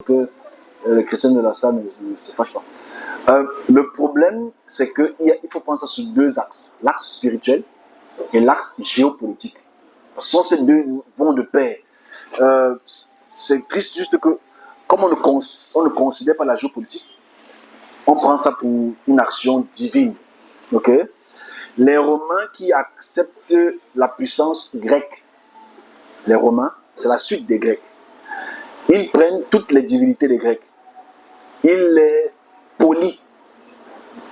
que les chrétiens de la salle ne se fâchent pas. Le problème, c'est qu'il faut penser sur deux axes. L'axe spirituel et l'axe géopolitique. Parce que ces deux vont de pair. C'est triste juste que, comme on ne considère pas la géopolitique, on prend ça pour une action divine. Ok? Les Romains qui acceptent la puissance grecque, les Romains, c'est la suite des Grecs. Ils prennent toutes les divinités des Grecs. Ils les polient.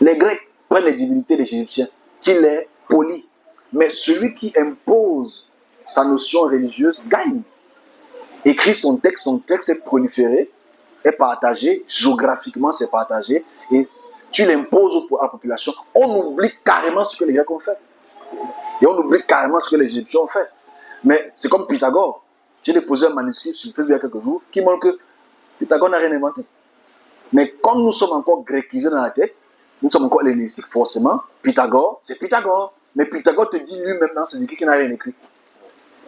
Les Grecs prennent les divinités des Égyptiens, qui les polient. Mais celui qui impose sa notion religieuse gagne. Écrit son texte est proliféré, est partagé, géographiquement c'est partagé, et tu l'imposes à la population. On oublie carrément ce que les Grecs ont fait. Et on oublie carrément ce que les Égyptiens ont fait. Mais c'est comme Pythagore. J'ai déposé un manuscrit sur Facebook il y a quelques jours qui montre que Pythagore n'a rien inventé. Mais comme nous sommes encore grécisés dans la tête, nous sommes encore hellénistiques, forcément, Pythagore, c'est Pythagore. Mais Pythagore te dit lui-même dans ses écrits qu'il n'a rien écrit.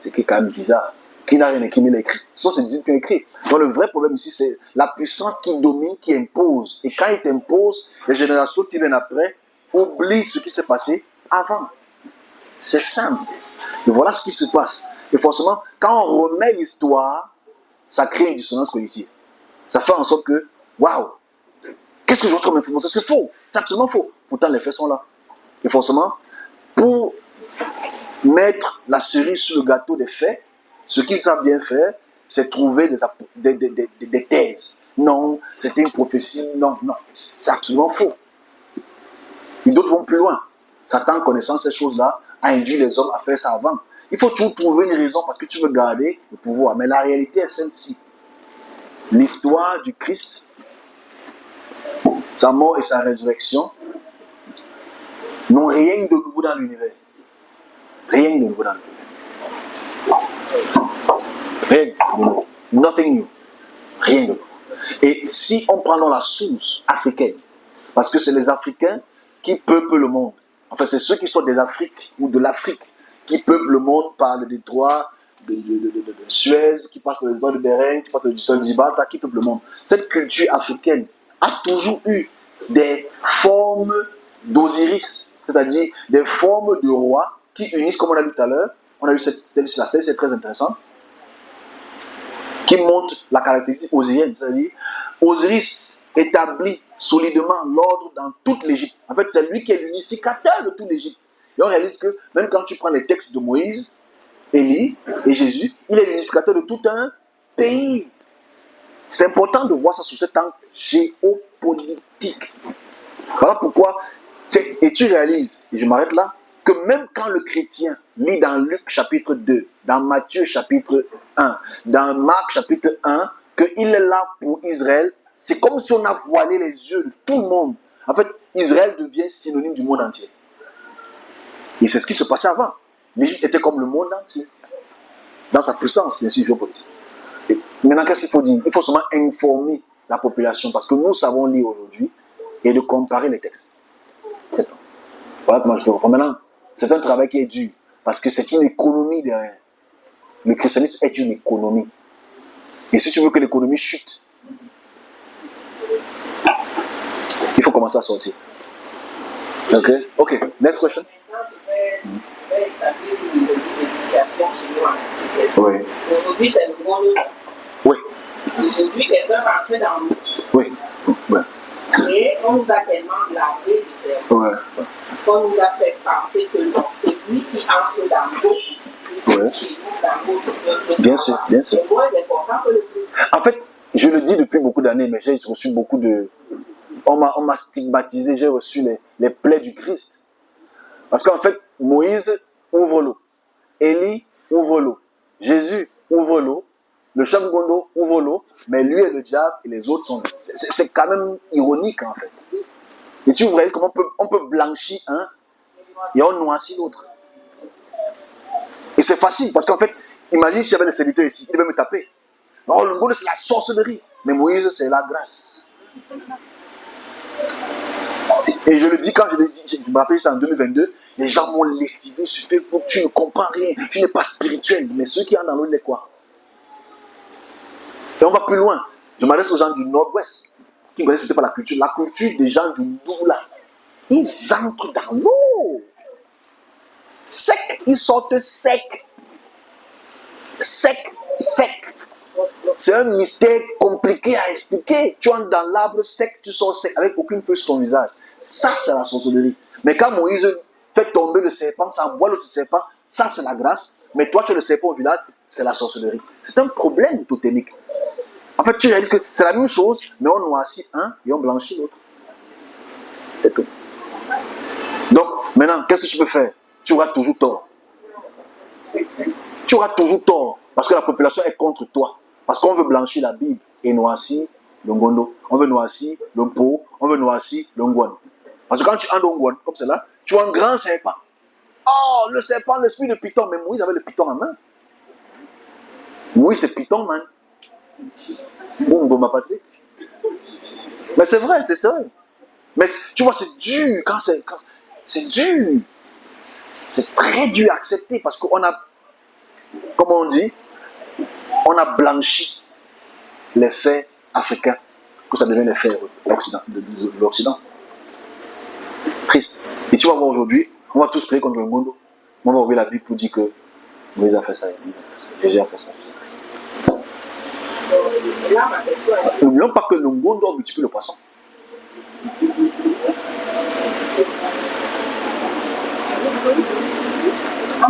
C'est quand même bizarre. Qu'il n'a rien écrit, mais il a écrit. Ce sont ses disciples qui ont écrit. Donc le vrai problème ici, c'est la puissance qui domine, qui impose. Et quand il t'impose, les générations qui viennent après oublient ce qui s'est passé avant. C'est simple. Et voilà ce qui se passe. Et forcément, quand on remet l'histoire, ça crée une dissonance cognitive. Ça fait en sorte que, waouh, qu'est-ce que je vois comme information? C'est faux, c'est absolument faux. Pourtant, les faits sont là. Et forcément, pour mettre la cerise sur le gâteau des faits, ce qu'ils savent bien faire, c'est trouver des thèses. Non, c'était une prophétie. Non, c'est absolument faux. Et d'autres vont plus loin. Satan, connaissant ces choses-là, a induit les hommes à faire ça avant. Il faut toujours trouver une raison parce que tu veux garder le pouvoir. Mais la réalité est celle-ci. L'histoire du Christ, sa mort et sa résurrection, n'ont rien de nouveau dans l'univers. Rien de nouveau dans l'univers. Rien de nouveau. Nothing new. Rien de nouveau. Et si on prend dans la source africaine, parce que c'est les Africains qui peuplent le monde. Enfin, c'est ceux qui sont des Afriques ou de l'Afrique qui peuplent le monde par le détroit de Suez, qui passent le détroit de Bering, qui passent le détroit de Gibraltar, qui peuplent le monde. Cette culture africaine a toujours eu des formes d'Osiris, c'est-à-dire des formes de rois qui unissent, comme on a vu tout à l'heure, on a vu celle sur la scène, c'est très intéressant, qui montre la caractéristique osirienne, c'est-à-dire Osiris établit solidement l'ordre dans toute l'Égypte. En fait, c'est lui qui est l'unificateur de toute l'Égypte. Et on réalise que même quand tu prends les textes de Moïse, Élie et Jésus, il est l'unificateur de tout un pays. C'est important de voir ça sous cet angle géopolitique. Voilà pourquoi, et tu réalises, et je m'arrête là, que même quand le chrétien lit dans Luc chapitre 2, dans Matthieu chapitre 1, dans Marc chapitre 1, qu'il est là pour Israël, c'est comme si on a voilé les yeux de tout le monde. En fait, Israël devient synonyme du monde entier. Et c'est ce qui se passait avant. L'Égypte était comme le monde entier. Dans sa puissance, bien sûr, géopolitique. Et maintenant, qu'est-ce qu'il faut dire? Il faut seulement informer la population, parce que nous savons lire aujourd'hui et de comparer les textes. C'est tout. Voilà comment je te reprends. Maintenant, c'est un travail qui est dur, parce que c'est une économie derrière. Le christianisme est une économie. Et si tu veux que l'économie chute, il faut commencer à sortir. Ok, next question. Je vais établir une situation chez nous en Afrique. Oui. Aujourd'hui, c'est le monde. Oui. Aujourd'hui, quelqu'un rentrait dans nous. Oui. Ouais. Et on nous a tellement lavé du cerveau. Ouais. On nous a fait penser que non, c'est lui qui entre dans nous. Ouais. Chez nous, dans notre Bien sûr, bien sûr. C'est moins important que le Christ. En fait, je le dis depuis beaucoup d'années, mais j'ai reçu beaucoup de... On m'a stigmatisé, j'ai reçu les plaies du Christ. Parce qu'en fait, Moïse ouvre l'eau. Élie ouvre l'eau. Jésus ouvre l'eau. Le chef Gondo ouvre l'eau. Mais lui et le diable et les autres sont... C'est quand même ironique, en fait. Et tu vois comment on peut blanchir un et on noircit l'autre. Et c'est facile, parce qu'en fait, imagine s'il y avait des serviteurs ici, ils devaient me taper. Non, le Gondo, c'est la sorcellerie. Mais Moïse, c'est la grâce. Et je le dis quand je le dis, je me rappelle ça en 2022, les gens m'ont lessivé sur Facebook, tu ne comprends rien, tu n'es pas spirituel. Mais ceux qui en ont l'eau, il est quoi? Et on va plus loin. Je m'adresse aux gens du nord-ouest, qui ne connaissent peut-être pas la culture. La culture des gens du Ndoula, ils entrent dans l'eau. Sec, ils sortent secs. Sec, sec. C'est un mystère compliqué à expliquer. Tu entres dans l'arbre sec, tu sors sec, avec aucune feuille sur ton visage. Ça, c'est la sorcellerie. Mais quand Moïse fait tomber le serpent, ça envoie le serpent, ça, c'est la grâce. Mais toi, tu as le serpent au village, c'est la sorcellerie. C'est un problème totémique. En fait, tu réalises que c'est la même chose, mais on noircit un et on blanchit l'autre. C'est tout. Donc, maintenant, qu'est-ce que tu peux faire? Tu auras toujours tort. Tu auras toujours tort. Parce que la population est contre toi. Parce qu'on veut blanchir la Bible et noircir le Ngondo. On veut noircir le Po. On veut noircir le Ngwan. Parce que quand tu entres au Ngwan, comme cela, tu vois un grand serpent. Oh, le serpent, l'esprit de Python. Mais Moïse avait le Python en main. Moïse, c'est Python, man. Bon, ma patrie. Mais c'est vrai, c'est sérieux. Mais tu vois, c'est dur. C'est dur. C'est très dur à accepter parce qu'on a, comme on dit, on a blanchi les faits africains, que ça devient les faits de l'Occident. Triste. Et tu vas voir aujourd'hui, on va tous prier contre le monde. On va ouvrir la Bible pour dire que Moïse a fait ça, Jésus a fait ça. N'oublions pas que le monde doit multiplier le poisson.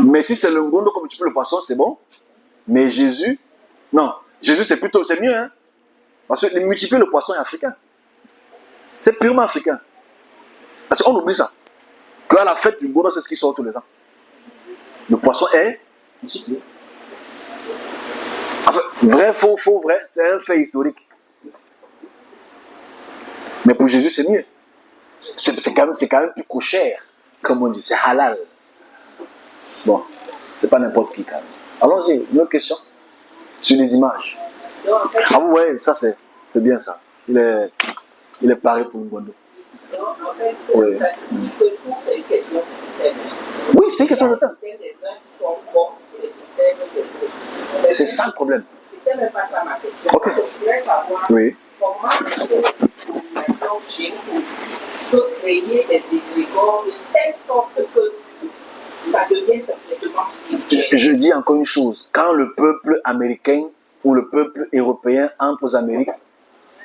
Mais si c'est le Ngondo comme multiplie le poisson, c'est bon. Mais Jésus, non. Jésus, c'est mieux, hein. Parce que multiplier le poisson est africain. C'est purement africain. Parce qu'on oublie ça. Qu'à la fête du Ngondo, c'est ce qui sort tous les ans. Le poisson est multiplié. Enfin, vrai, faux, vrai, c'est un fait historique. Mais pour Jésus, c'est mieux. C'est quand même plus cochère, comme on dit. C'est halal. Bon, c'est pas n'importe qui quand même. Allons-y, une autre question. Sur les images. Ah ouais, ça c'est bien ça. Il est paré pour une bonne. En fait, Oui. ça dit que tout c'est une question de thème. Oui, c'est une question de temps. Il y a des uns qui sont bons et des thèmes. C'est ça le problème. C'était même pas ça ma question. Ok. Je voudrais savoir Oui. comment une population géopolitique peut créer des égrégores de telle sorte que ça devient complètement spirituel. Je dis encore une chose. Quand le peuple américain ou le peuple européen entre aux Amériques,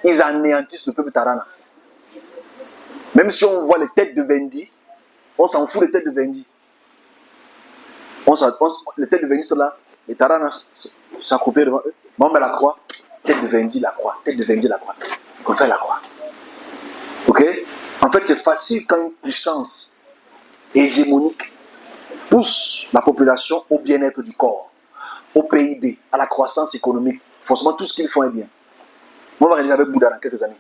ils anéantissent le peuple Tarana. Même si on voit les têtes de Vendi, on s'en fout des têtes de Vendi. Les têtes de Vendi sont là, les Tarana s'accroupissent devant eux. On met la croix, tête de Vendi, la croix, tête de Vendi, la croix. On fait la croix. Ok? En fait, c'est facile quand une puissance hégémonique pousse la population au bien-être du corps, au PIB, à la croissance économique. Forcément, tout ce qu'ils font est bien. On va réaliser avec Bouddha dans quelques années.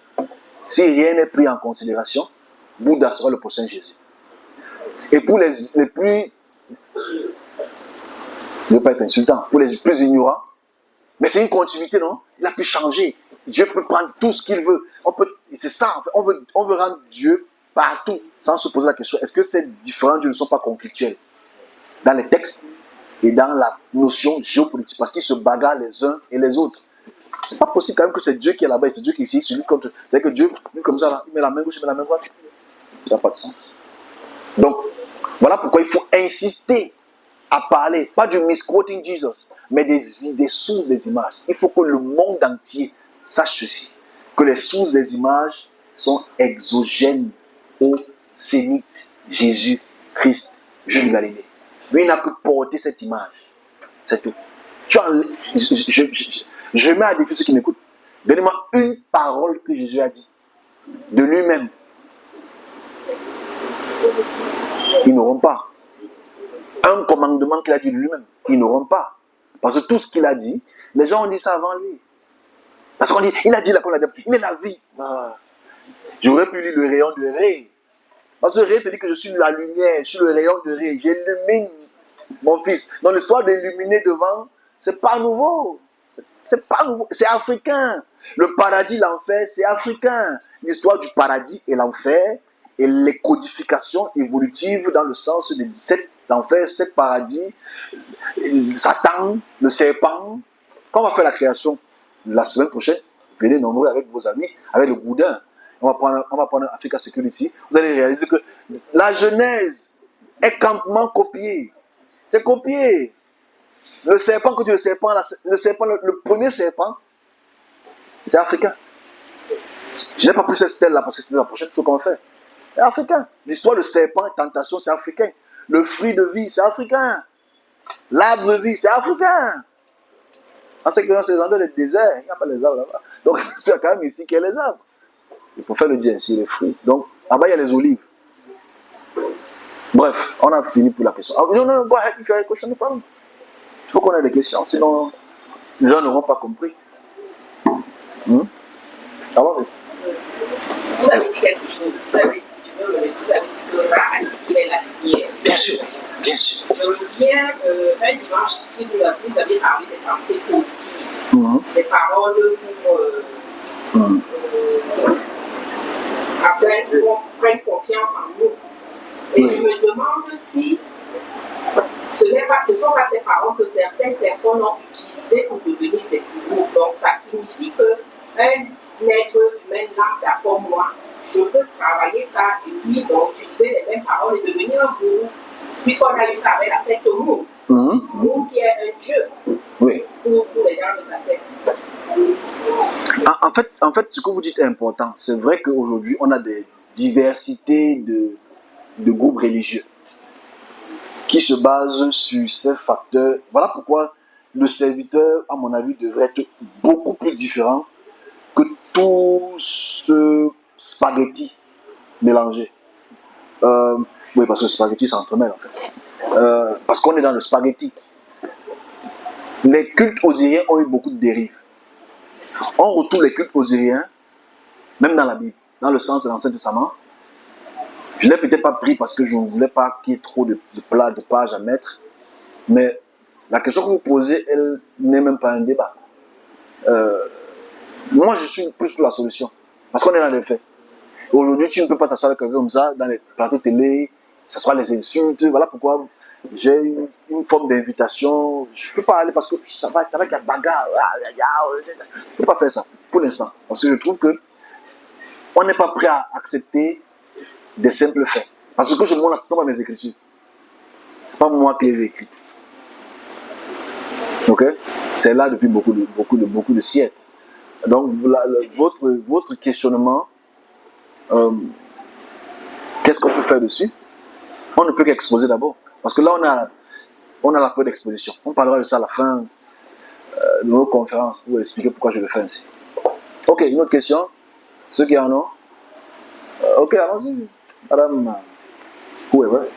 Si rien n'est pris en considération, Bouddha sera le prochain Jésus. Et pour les plus, je ne veux pas être insultant, pour les plus ignorants, mais c'est une continuité, non? Il a pu changer. Dieu peut prendre tout ce qu'il veut. C'est ça, en fait, on veut rendre Dieu partout, sans se poser la question, est-ce que ces différents dieux ne sont pas conflictuels dans les textes et dans la notion géopolitique, parce qu'ils se bagarrent les uns et les autres. C'est pas possible quand même que c'est Dieu qui est là-bas et c'est Dieu qui est ici, celui contre. C'est-à-dire que Dieu, lui comme ça, là, il met la main gauche, il met la main droite. Ça n'a pas de sens. Donc, voilà pourquoi il faut insister à parler, pas du misquoting Jesus, mais des sources des images. Il faut que le monde entier sache ceci, que les sources des images sont exogènes au Sémite Jésus-Christ, Jules Galilée. Lui, il n'a pu porter cette image. C'est tout. Je mets à défi ceux qui m'écoutent. Donnez-moi une parole que Jésus a dit de lui-même. Ils n'auront pas. Un commandement qu'il a dit de lui-même. Ils n'auront pas. Parce que tout ce qu'il a dit, les gens ont dit ça avant lui. Parce qu'on dit, il a dit là, il est la vie. Ah. J'aurais pu lire le rayon de Ré. Parce que Ré te dit que je suis la lumière, je suis le rayon de Ré. J'illumine mon fils. Donc l'histoire d'illuminer devant, c'est pas nouveau. C'est pas nouveau. C'est africain. Le paradis, l'enfer, c'est africain. L'histoire du paradis et l'enfer et les codifications évolutives dans le sens de cet enfer, cet paradis, Satan, le serpent. Quand on va faire la création la semaine prochaine, venez nombreux avec vos amis, avec le boudin. On va prendre Africa Security. Vous allez réaliser que la Genèse est campement copié. C'est copié. Le serpent que tu le premier serpent, c'est africain. Je n'ai pas pris cette stèle-là parce que c'est la prochaine chose qu'on fait. C'est africain. L'histoire de serpent et tentation, c'est africain. Le fruit de vie, c'est africain. L'arbre de vie, c'est africain. En ce qui est dans les déserts, il n'y a pas les arbres là-bas. Donc, c'est quand même ici qu'il y a les arbres. Il faut faire le dire ainsi, les fruits. Donc, là-bas, il y a les olives. Bref, on a fini pour la question. Non, go ahead, if you have a question, no problem. Il faut qu'on ait des questions, sinon les gens n'auront pas compris. Ah bon? Vous avez dit quelque chose. Vous avez dit que Ra a dit qu'il est la lumière. Bien sûr, bien sûr. Je reviens un dimanche ici, vous avez parlé des pensées positives, des paroles pour afin qu'on prenne confiance en nous. Et je me demande si ce ne sont pas ces paroles que certaines personnes ont utilisées pour devenir des gourous. Donc ça signifie qu'un être humain lambda comme moi, je peux travailler ça et puis donc utiliser les mêmes paroles et devenir un gourou. Puisqu'on a eu ça avec la secte Moon. Moon qui est un dieu pour les gens de sa secte. En fait, ce que vous dites est important. C'est vrai qu'aujourd'hui, on a des diversités de groupes religieux qui se basent sur ces facteurs. Voilà pourquoi le serviteur, à mon avis, devrait être beaucoup plus différent que tout ce spaghetti mélangé. Oui, parce que le spaghetti s'entremêle en fait. Parce qu'on est dans le spaghetti. Les cultes osiriens ont eu beaucoup de dérives. On retrouve les cultes osiriens, même dans la Bible, dans le sens de l'Ancien Testament. Je ne l'ai peut-être pas pris parce que je ne voulais pas qu'il y ait trop de pages à mettre. Mais la question que vous posez, elle n'est même pas un débat. Moi, je suis plus pour la solution. Parce qu'on est dans les faits. Aujourd'hui, tu ne peux pas t'asseoir avec quelqu'un comme ça, dans les plateaux télé, ça soit les insultes. Voilà pourquoi j'ai une forme d'invitation. Je ne peux pas aller parce que ça va être avec la bagarre. Je ne peux pas faire ça, pour l'instant. Parce que je trouve que on n'est pas prêt à accepter des simples faits. Parce que ce que je montre, ce ne sont pas mes écritures. Ce n'est pas moi qui les ai écrites. Ok? C'est là depuis beaucoup de siècles. Donc, votre questionnement, qu'est-ce qu'on peut faire dessus? On ne peut qu'exposer d'abord. Parce que là, on a la peur d'exposition. On parlera de ça à la fin de nos conférences pour expliquer pourquoi je le fais ainsi. Ok, une autre question? Ceux qui en ont? Ok, allons-y. Madame, whoever.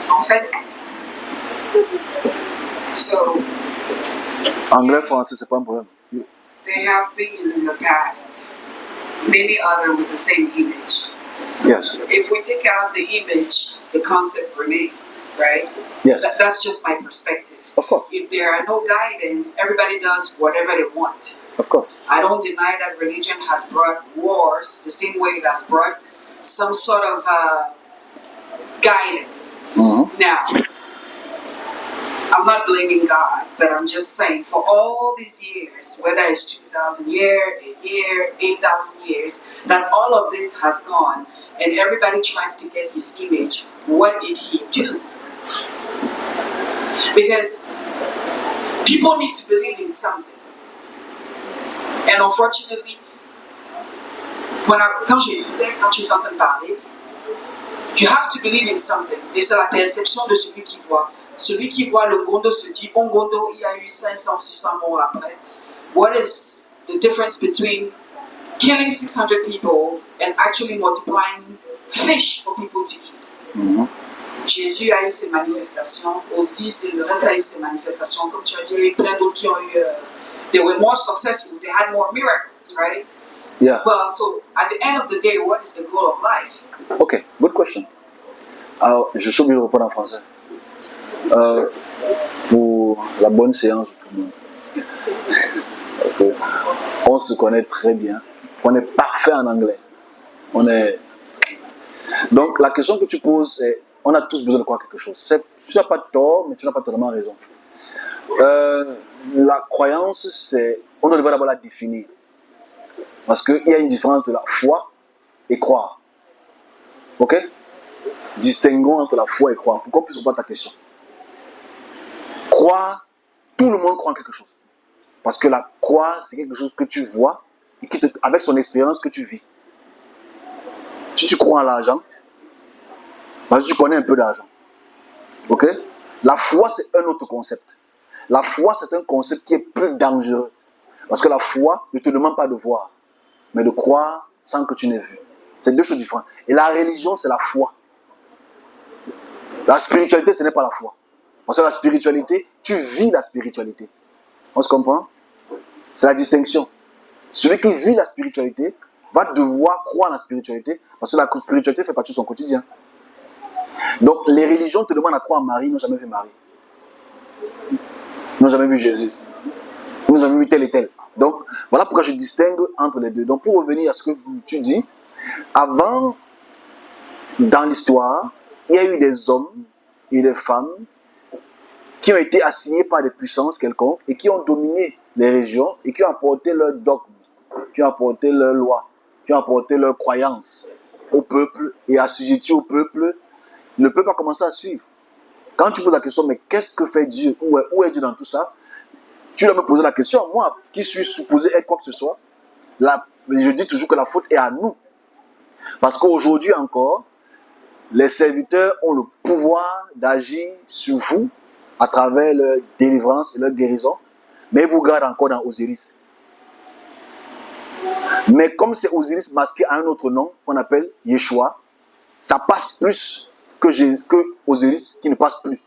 En fait, so Anglais, français, c'est pas un problème. there have been in the past many other with the same image. Yes. If we take out the image, the concept remains, right? Yes. That's just my perspective. Of course. If there are no guidance, everybody does whatever they want. Of course. I don't deny that religion has brought wars the same way it has brought some sort of guidance. Now, I'm not blaming God, but I'm just saying for all these years, whether it's 2,000 years, a year, 8,000 years, that all of this has gone and everybody tries to get his image. What did he do? Because people need to believe in something. And unfortunately, quand tu es en train de parler, you have to believe in something. Et c'est la perception de celui qui voit. Celui qui voit le Gondo se dit, bon Gondo, il y a eu 500, 600 morts après. What is the difference between killing 600 people and actually multiplying fish for people to eat? Jésus a eu ses manifestations, aussi le reste a eu ses manifestations. Comme tu as dit, il y a eu plein d'autres qui ont eu, they were more successful, they had more miracles, right? Yeah. Well, so at the end of the day, what is the goal of life? Ok, good question. Alors, je suis obligé de répondre en français. Pour la bonne séance de tout le monde. Okay. On se connaît très bien. On est parfait en anglais. Donc, la question que tu poses, c'est on a tous besoin de croire quelque chose. Tu n'as pas tort, mais tu n'as pas totalement raison. la croyance, c'est... On doit d'abord la définir. Parce qu'il y a une différence entre la foi et croire. Ok? Distinguons entre la foi et croire. Pourquoi plus pas ta question? Croire, tout le monde croit en quelque chose. Parce que la croire, c'est quelque chose que tu vois et avec son expérience que tu vis. Si tu crois en l'argent, parce que tu connais un peu d'argent. Ok? La foi, c'est un autre concept. La foi, c'est un concept qui est plus dangereux. Parce que la foi ne te demande pas de voir, mais de croire sans que tu n'aies vu. C'est deux choses différentes. Et la religion, c'est la foi. La spiritualité, ce n'est pas la foi. Parce que la spiritualité, tu vis la spiritualité. On se comprend? C'est la distinction. Celui qui vit la spiritualité va devoir croire en la spiritualité, parce que la spiritualité fait partie de son quotidien. Donc, les religions te demandent à croire en Marie, ils n'ont jamais vu Marie. Ils n'ont jamais vu Jésus. Ils n'ont jamais vu tel et tel. Donc, voilà pourquoi je distingue entre les deux. Donc, pour revenir à ce que tu dis, avant, dans l'histoire, il y a eu des hommes et des femmes qui ont été assignés par des puissances quelconques et qui ont dominé les régions et qui ont apporté leurs dogmes, qui ont apporté leurs lois, qui ont apporté leurs croyances au peuple et assujettis au peuple. Le peuple a commencé à suivre. Quand tu poses la question, mais qu'est-ce que fait Dieu? Où est Dieu dans tout ça? Tu dois me poser la question. Moi, qui suis supposé être quoi que ce soit, je dis toujours que la faute est à nous. Parce qu'aujourd'hui encore, les serviteurs ont le pouvoir d'agir sur vous à travers leur délivrance et leur guérison, mais ils vous gardent encore dans Osiris. Mais comme c'est Osiris masqué à un autre nom, qu'on appelle Yeshua, ça passe plus que Osiris qui ne passe plus.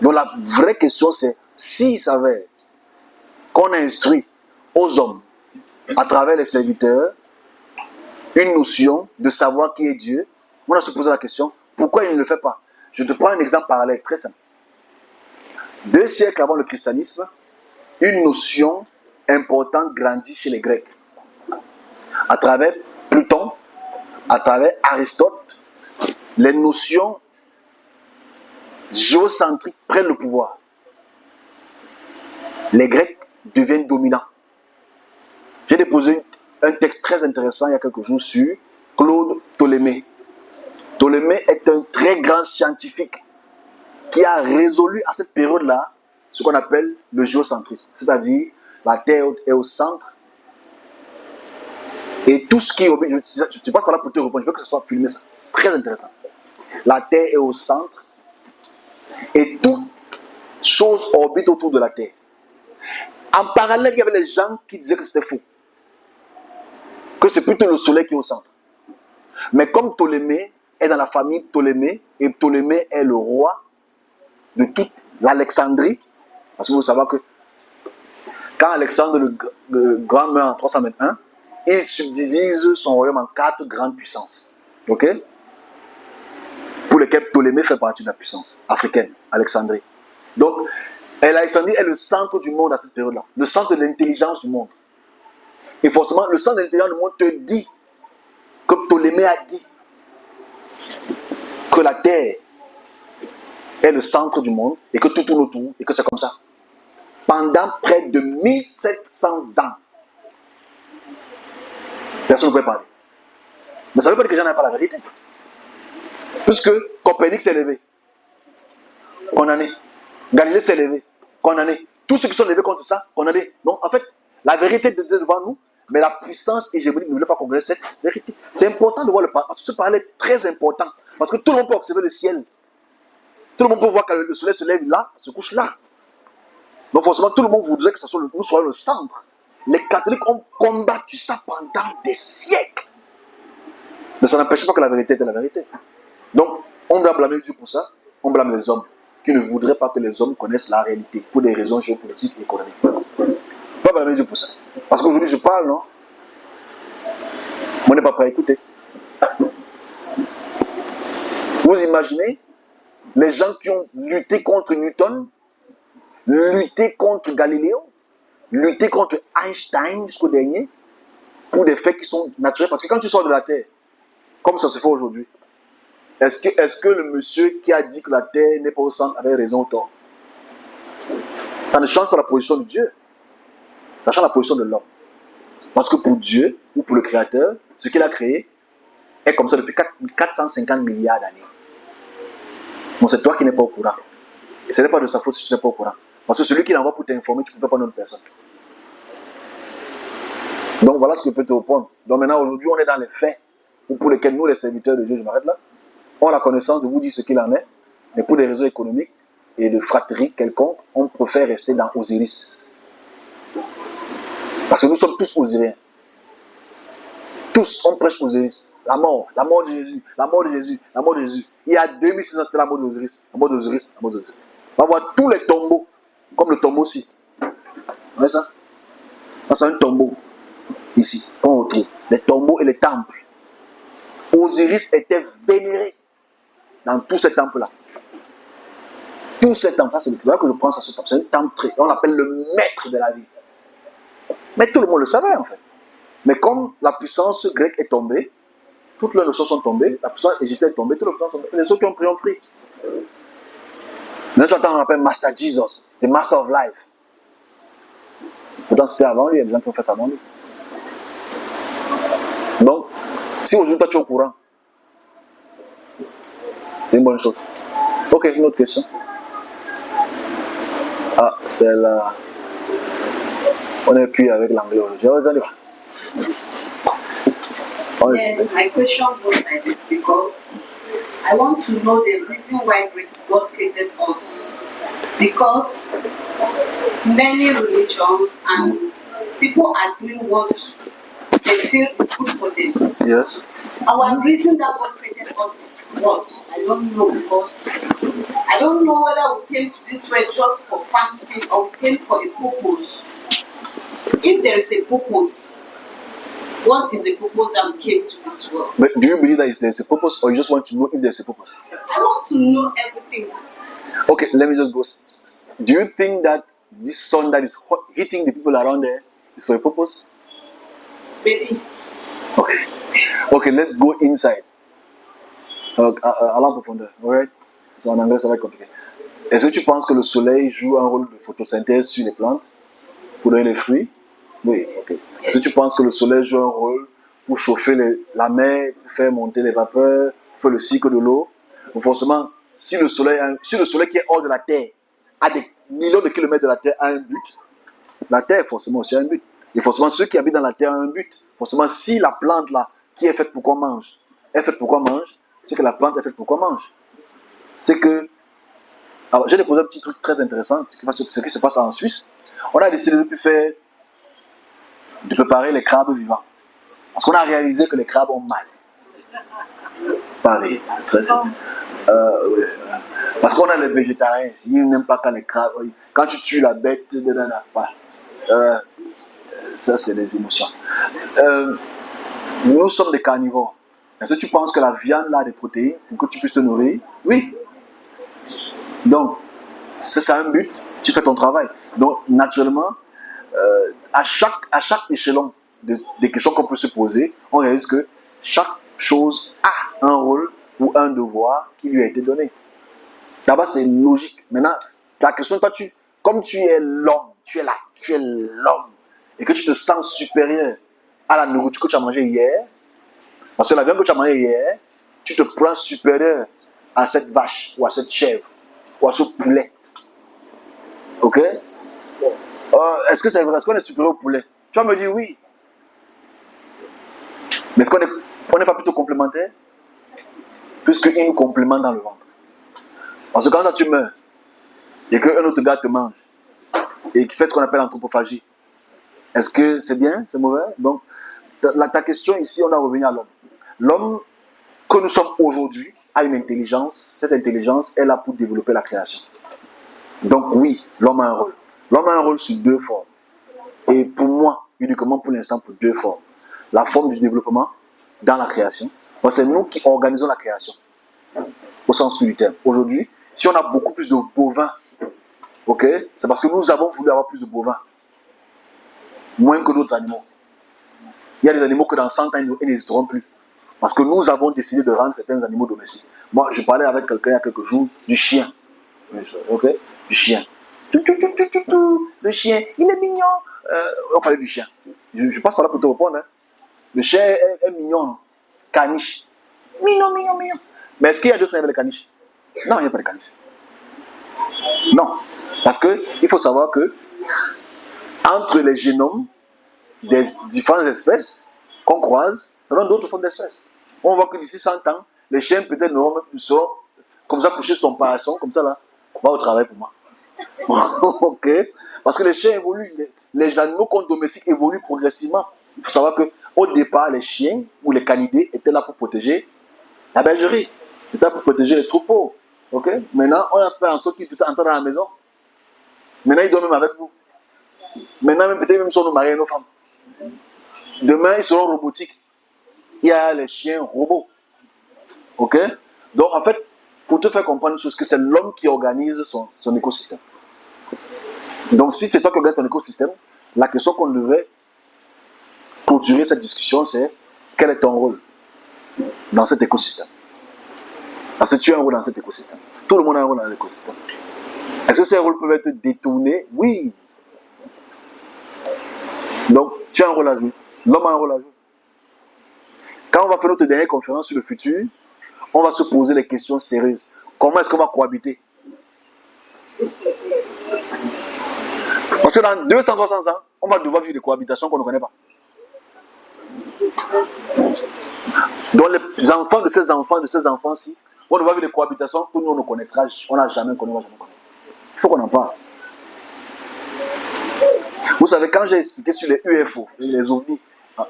Donc la vraie question c'est, s'il s'avère qu'on a instruit aux hommes, à travers les serviteurs, une notion de savoir qui est Dieu, on a se poser la question, pourquoi il ne le fait pas? Je te prends un exemple parallèle, très simple. 2 siècles avant le christianisme, une notion importante grandit chez les Grecs. À travers Pluton, à travers Aristote, les notions géocentriques prennent le pouvoir. Les Grecs deviennent dominants. J'ai déposé un texte très intéressant il y a quelques jours sur Claude Ptolémée. Ptolémée est un très grand scientifique qui a résolu à cette période-là ce qu'on appelle le géocentrisme. C'est-à-dire, la Terre est au centre. Et tout ce qui orbite, je pense qu'on a pour te répondre, je veux que ce soit filmé, c'est très intéressant. La Terre est au centre et toute chose orbite autour de la Terre. En parallèle, il y avait les gens qui disaient que c'était faux. Que c'est plutôt le soleil qui est au centre. Mais comme Ptolémée est dans la famille Ptolémée, et Ptolémée est le roi de toute l'Alexandrie, parce que vous savez que quand Alexandre le Grand meurt en 321, il subdivise son royaume en 4 grandes puissances. Ok? Pour lesquelles Ptolémée fait partie de la puissance africaine, Alexandrie. Donc, l'Alexandrie est le centre du monde à cette période-là, le centre de l'intelligence du monde. Et forcément, le centre de l'intelligence du monde te dit que Ptolémée a dit que la Terre est le centre du monde et que tout tourne autour et que c'est comme ça. Pendant près de 1700 ans. Personne ne pouvait parler. Mais ça ne veut pas dire que les gens n'avaient pas la vérité. Puisque Copernic s'est levé, condamné. Galilée s'est levé, condamné. Tous ceux qui sont levés contre ça, condamnés. Donc en fait, la vérité est devant nous, mais la puissance hégémonique ne voulait pas qu'on connaisse cette vérité. C'est important de voir le parler. Parce que ce parler est très important. Parce que tout le monde peut observer le ciel. Tout le monde peut voir que le soleil se lève là, se couche là. Donc forcément, tout le monde voudrait que nous soyons le centre. Les catholiques ont combattu ça pendant des siècles. Mais ça n'empêche pas que la vérité était la vérité. Donc, on doit blâmer Dieu pour ça. On blâme les hommes qui ne voudraient pas que les hommes connaissent la réalité pour des raisons géopolitiques et économiques. Pas blâmer Dieu pour ça. Parce qu'aujourd'hui, je parle, non? On n'est pas prêt à écouter. Vous imaginez les gens qui ont lutté contre Newton, lutté contre Galiléo, lutté contre Einstein jusqu'au dernier, pour des faits qui sont naturels. Parce que quand tu sors de la Terre, comme ça se fait aujourd'hui, est-ce que le monsieur qui a dit que la Terre n'est pas au centre avait raison ou tort? Ça ne change pas la position de Dieu. Ça change la position de l'homme. Parce que pour Dieu, ou pour le Créateur, ce qu'il a créé est comme ça depuis 450 milliards d'années. Bon, c'est toi qui n'es pas au courant. Et ce n'est pas de sa faute si tu n'es pas au courant. Parce que celui qui l'envoie pour t'informer, tu ne peux pas une autre personne. Donc voilà ce que je peux te répondre. Donc maintenant, aujourd'hui, on est dans les faits, ou pour lesquels nous, les serviteurs de Dieu, je m'arrête là, on a la connaissance de vous dire ce qu'il en est, mais pour des raisons économiques et de fratrie quelconque, on préfère rester dans Osiris. Parce que nous sommes tous osiriens. Tous, on prêche Osiris. La mort de Jésus, la mort de Jésus, la mort de Jésus. Il y a 2600 c'était la mort d'Osiris, la mort d'Osiris, la mort d'Osiris. On va voir tous les tombeaux, comme le tombeau-ci. Vous voyez ça? Ça, c'est un tombeau, ici, on retrouve. Les tombeaux et les temples. Osiris était vénéré dans tous ces temples-là. Tous ces temples-là, c'est le plus que je pense à ce temple. C'est un temple très, on l'appelle le maître de la vie. Mais tout le monde le savait en fait. Mais comme la puissance grecque est tombée, toutes leurs notions sont tombées, la puissance égyptienne est tombée, toutes les puissances sont tombées, les autres qui ont pris. Maintenant, tu entends, on l'appelle Master Jesus, the Master of Life. Pourtant, c'était avant lui, il y a des gens qui ont fait ça avant lui. Donc, si aujourd'hui toi tu es au courant, c'est une bonne chose. Ok, une autre question. Ah, c'est là. On est plus avec l'anglais aujourd'hui. Yes, my question goes like this because I want to know the reason why God created us. Because many religions and people are doing what they feel is good for them. Yes. Our reason that God created us is what? I don't know because I don't know whether we came to this world just for fancy or we came for a purpose. If there is a purpose, what is the purpose that we came to this world? But do you believe that there's a purpose, or you just want to know if there's a purpose? I want to know everything. Okay, let me just go. Do you think that this sun that is hitting the people around there is for a purpose? Maybe. Okay. Okay, let's go inside. À la profondeur, alright? En anglais, ça va être compliqué. Est-ce que tu penses que le soleil joue un rôle de photosynthèse sur les plantes pour donner les fruits? Oui, ok. Est-ce que tu penses que le soleil joue un rôle pour chauffer la mer, pour faire monter les vapeurs, pour faire le cycle de l'eau? Ou forcément, si le soleil qui est hors de la Terre, à des millions de kilomètres de la Terre, a un but, la Terre forcément aussi a un but. Et forcément, ceux qui habitent dans la Terre ont un but. Forcément, si la plante là, qui est faite pour qu'on mange, est faite pour qu'on mange, c'est que la plante est faite pour qu'on mange. C'est que... Alors, j'ai déposé un petit truc très intéressant, ce qui se passe en Suisse. On a décidé de préparer les crabes vivants. Parce qu'on a réalisé que les crabes ont mal. Pareil, très simple. Oui. Parce qu'on a les végétariens ici, ils n'aiment pas quand les crabes... Quand tu tues la bête, ça c'est des émotions. Nous sommes des carnivores. Est-ce que tu penses que la viande là a des protéines pour que tu puisses te nourrir? Oui. Donc, c'est un but, tu fais ton travail. Donc, naturellement, à chaque échelon des questions qu'on peut se poser, on réalise que chaque chose a un rôle ou un devoir qui lui a été donné. D'abord, c'est logique. Maintenant, la question, toi, comme tu es l'homme, tu es l'homme, et que tu te sens supérieur à la nourriture que tu as mangée hier, parce que la viande que tu as mangée hier, tu te prends supérieur à cette vache, ou à cette chèvre, ou à ce poulet. Ok? Est-ce que c'est vrai? Est-ce qu'on est supérieur au poulet? Tu vas me dire oui. Mais est-ce qu'on n'est pas plutôt complémentaire? Puisqu'il nous complémente dans le ventre. Parce que quand tu meurs, et qu'un autre gars te mange, et qui fait ce qu'on appelle l'anthropophagie, est-ce que c'est bien? C'est mauvais? Donc, ta question ici, on a revenu à l'homme. L'homme que nous sommes aujourd'hui a une intelligence. Cette intelligence est là pour développer la création. Donc oui, l'homme a un rôle. L'homme a un rôle sur deux formes. Et pour moi, uniquement pour l'instant, pour deux formes. La forme du développement dans la création. Parce que c'est nous qui organisons la création. Au sens plus du terme. Aujourd'hui, si on a beaucoup plus de bovins, ok, c'est parce que nous avons voulu avoir plus de bovins. Moins que d'autres animaux. Il y a des animaux que dans 100 ans, ils n'existeront plus. Parce que nous avons décidé de rendre certains animaux domestiques. Moi, je parlais avec quelqu'un il y a quelques jours du chien. Ok? Du chien. Le chien, il est mignon. On parlait du chien. Je passe par là pour te répondre. Hein. Le chien est mignon. Non? Caniche. Mignon. Mais est-ce qu'il y a 200 avec les caniches? Non, il n'y a pas de caniches. Non. Parce qu'il faut savoir que entre les génomes des différentes espèces qu'on croise, il y a d'autres formes d'espèces. On voit que d'ici 100 ans, les chiens peut-être seront comme ça couchés sur ton paillasson, comme ça là, va au travail pour moi. Ok? Parce que les chiens évoluent, les animaux qu'on domestique évoluent progressivement. Il faut savoir qu'au départ, les chiens ou les canidés étaient là pour protéger la bergerie. C'était là pour protéger les troupeaux. Ok? Maintenant, on a fait en sorte qu'ils puissent entrer dans la maison. Maintenant, ils dorment même avec nous. Maintenant, peut-être même sont nos maris et nos femmes. Demain, ils seront robotiques. Il y a les chiens robots. Ok? Donc, en fait, pour te faire comprendre une chose, que c'est l'homme qui organise son écosystème. Donc, si c'est toi qui organise ton écosystème, la question qu'on devrait clôturer cette discussion, c'est quel est ton rôle dans cet écosystème? Parce que tu as un rôle dans cet écosystème. Tout le monde a un rôle dans l'écosystème. Est-ce que ces rôles peuvent être détournés? Oui. Donc, tu as un rôle à jouer. L'homme a un rôle à jouer. Quand on va faire notre dernière conférence sur le futur, on va se poser des questions sérieuses. Comment est-ce qu'on va cohabiter? Parce que dans 200, 300 ans, on va devoir vivre des cohabitations qu'on ne connaît pas. Donc les enfants de ces enfants-ci, on va vivre des cohabitations que nous on ne connaîtra, on n'a jamais connu, Il faut qu'on en parle. Vous savez, quand j'ai expliqué sur les UFO, les ovnis,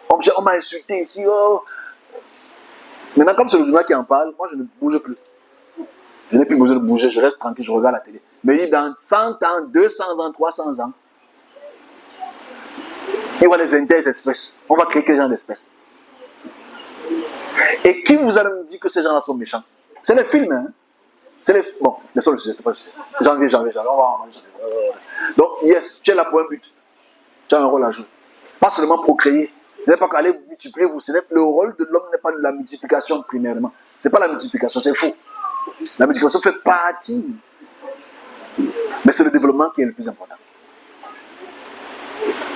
on m'a insulté ici. Oh. Maintenant, comme c'est le journal qui en parle, moi je ne bouge plus. Je n'ai plus besoin de bouger, je reste tranquille, je regarde la télé. Mais dans 100 ans, 200 ans, 300 ans, il y aura les interespèces. On va créer quel genre d'espèces? Et qui vous allez me dire que ces gens-là sont méchants? C'est les films, hein? C'est les... Bon, laissons le sujet, c'est pas le sujet. Janvier, on va en manger. Donc, yes, tu es là pour un but. Tu as un rôle à jouer. Pas seulement procréer. Ce n'est pas qu'aller multiplier vous. Le rôle de l'homme n'est pas de la multiplication primairement. Ce n'est pas la multiplication, c'est faux. La multiplication fait partie. Mais c'est le développement qui est le plus important.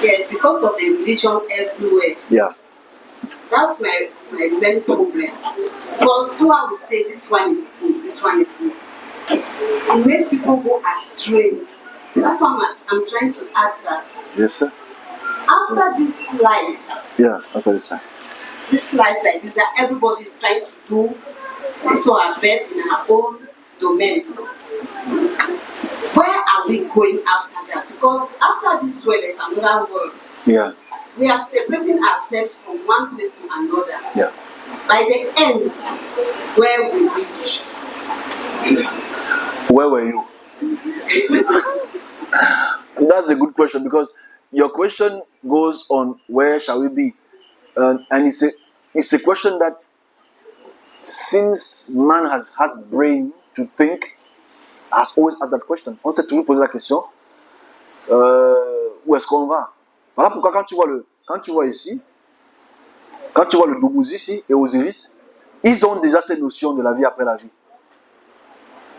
Yes, because of the religion everywhere. Yeah. That's my main problem. Because one will say this one is good, this one is good. It makes people go astray. That's why I'm trying to ask that. Yes, sir. After this life, yeah, after this life. This life like this, that everybody is trying to do this our best in our own domain. Where are we going after that? Because after this world is another world. Yeah. We are separating ourselves from one place to another. Yeah. By the end, where will we reach? Where were you? That's a good question because your question goes on where shall we be, and it's a question that since man has brain to think, has always asked that question. On s'est toujours posé la question où est-ce qu'on va? Voilà pourquoi quand tu vois ici, quand tu vois le Dumuzi ici et Osiris, ils ont déjà ces notions de la vie après la vie.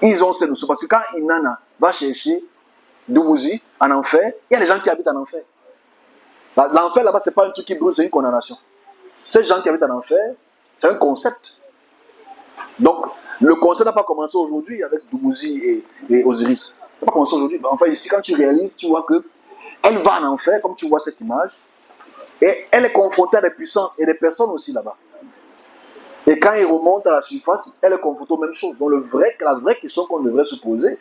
Ils ont ces notions parce que quand Inanna va chercher Dumuzi en enfer, il y a des gens qui habitent en enfer. L'enfer là-bas, c'est pas un truc qui brûle, c'est une condamnation. Ces gens qui habitent en enfer, c'est un concept. Donc, le concept n'a pas commencé aujourd'hui avec Dumuzi et Osiris. Ça n'a pas commencé aujourd'hui. Enfin, ici, quand tu réalises, tu vois que elle va en enfer, comme tu vois cette image, et elle est confrontée à des puissances et des personnes aussi là-bas. Et quand il remonte à la surface, elle est confrontée aux mêmes choses. Donc la vraie question qu'on devrait se poser,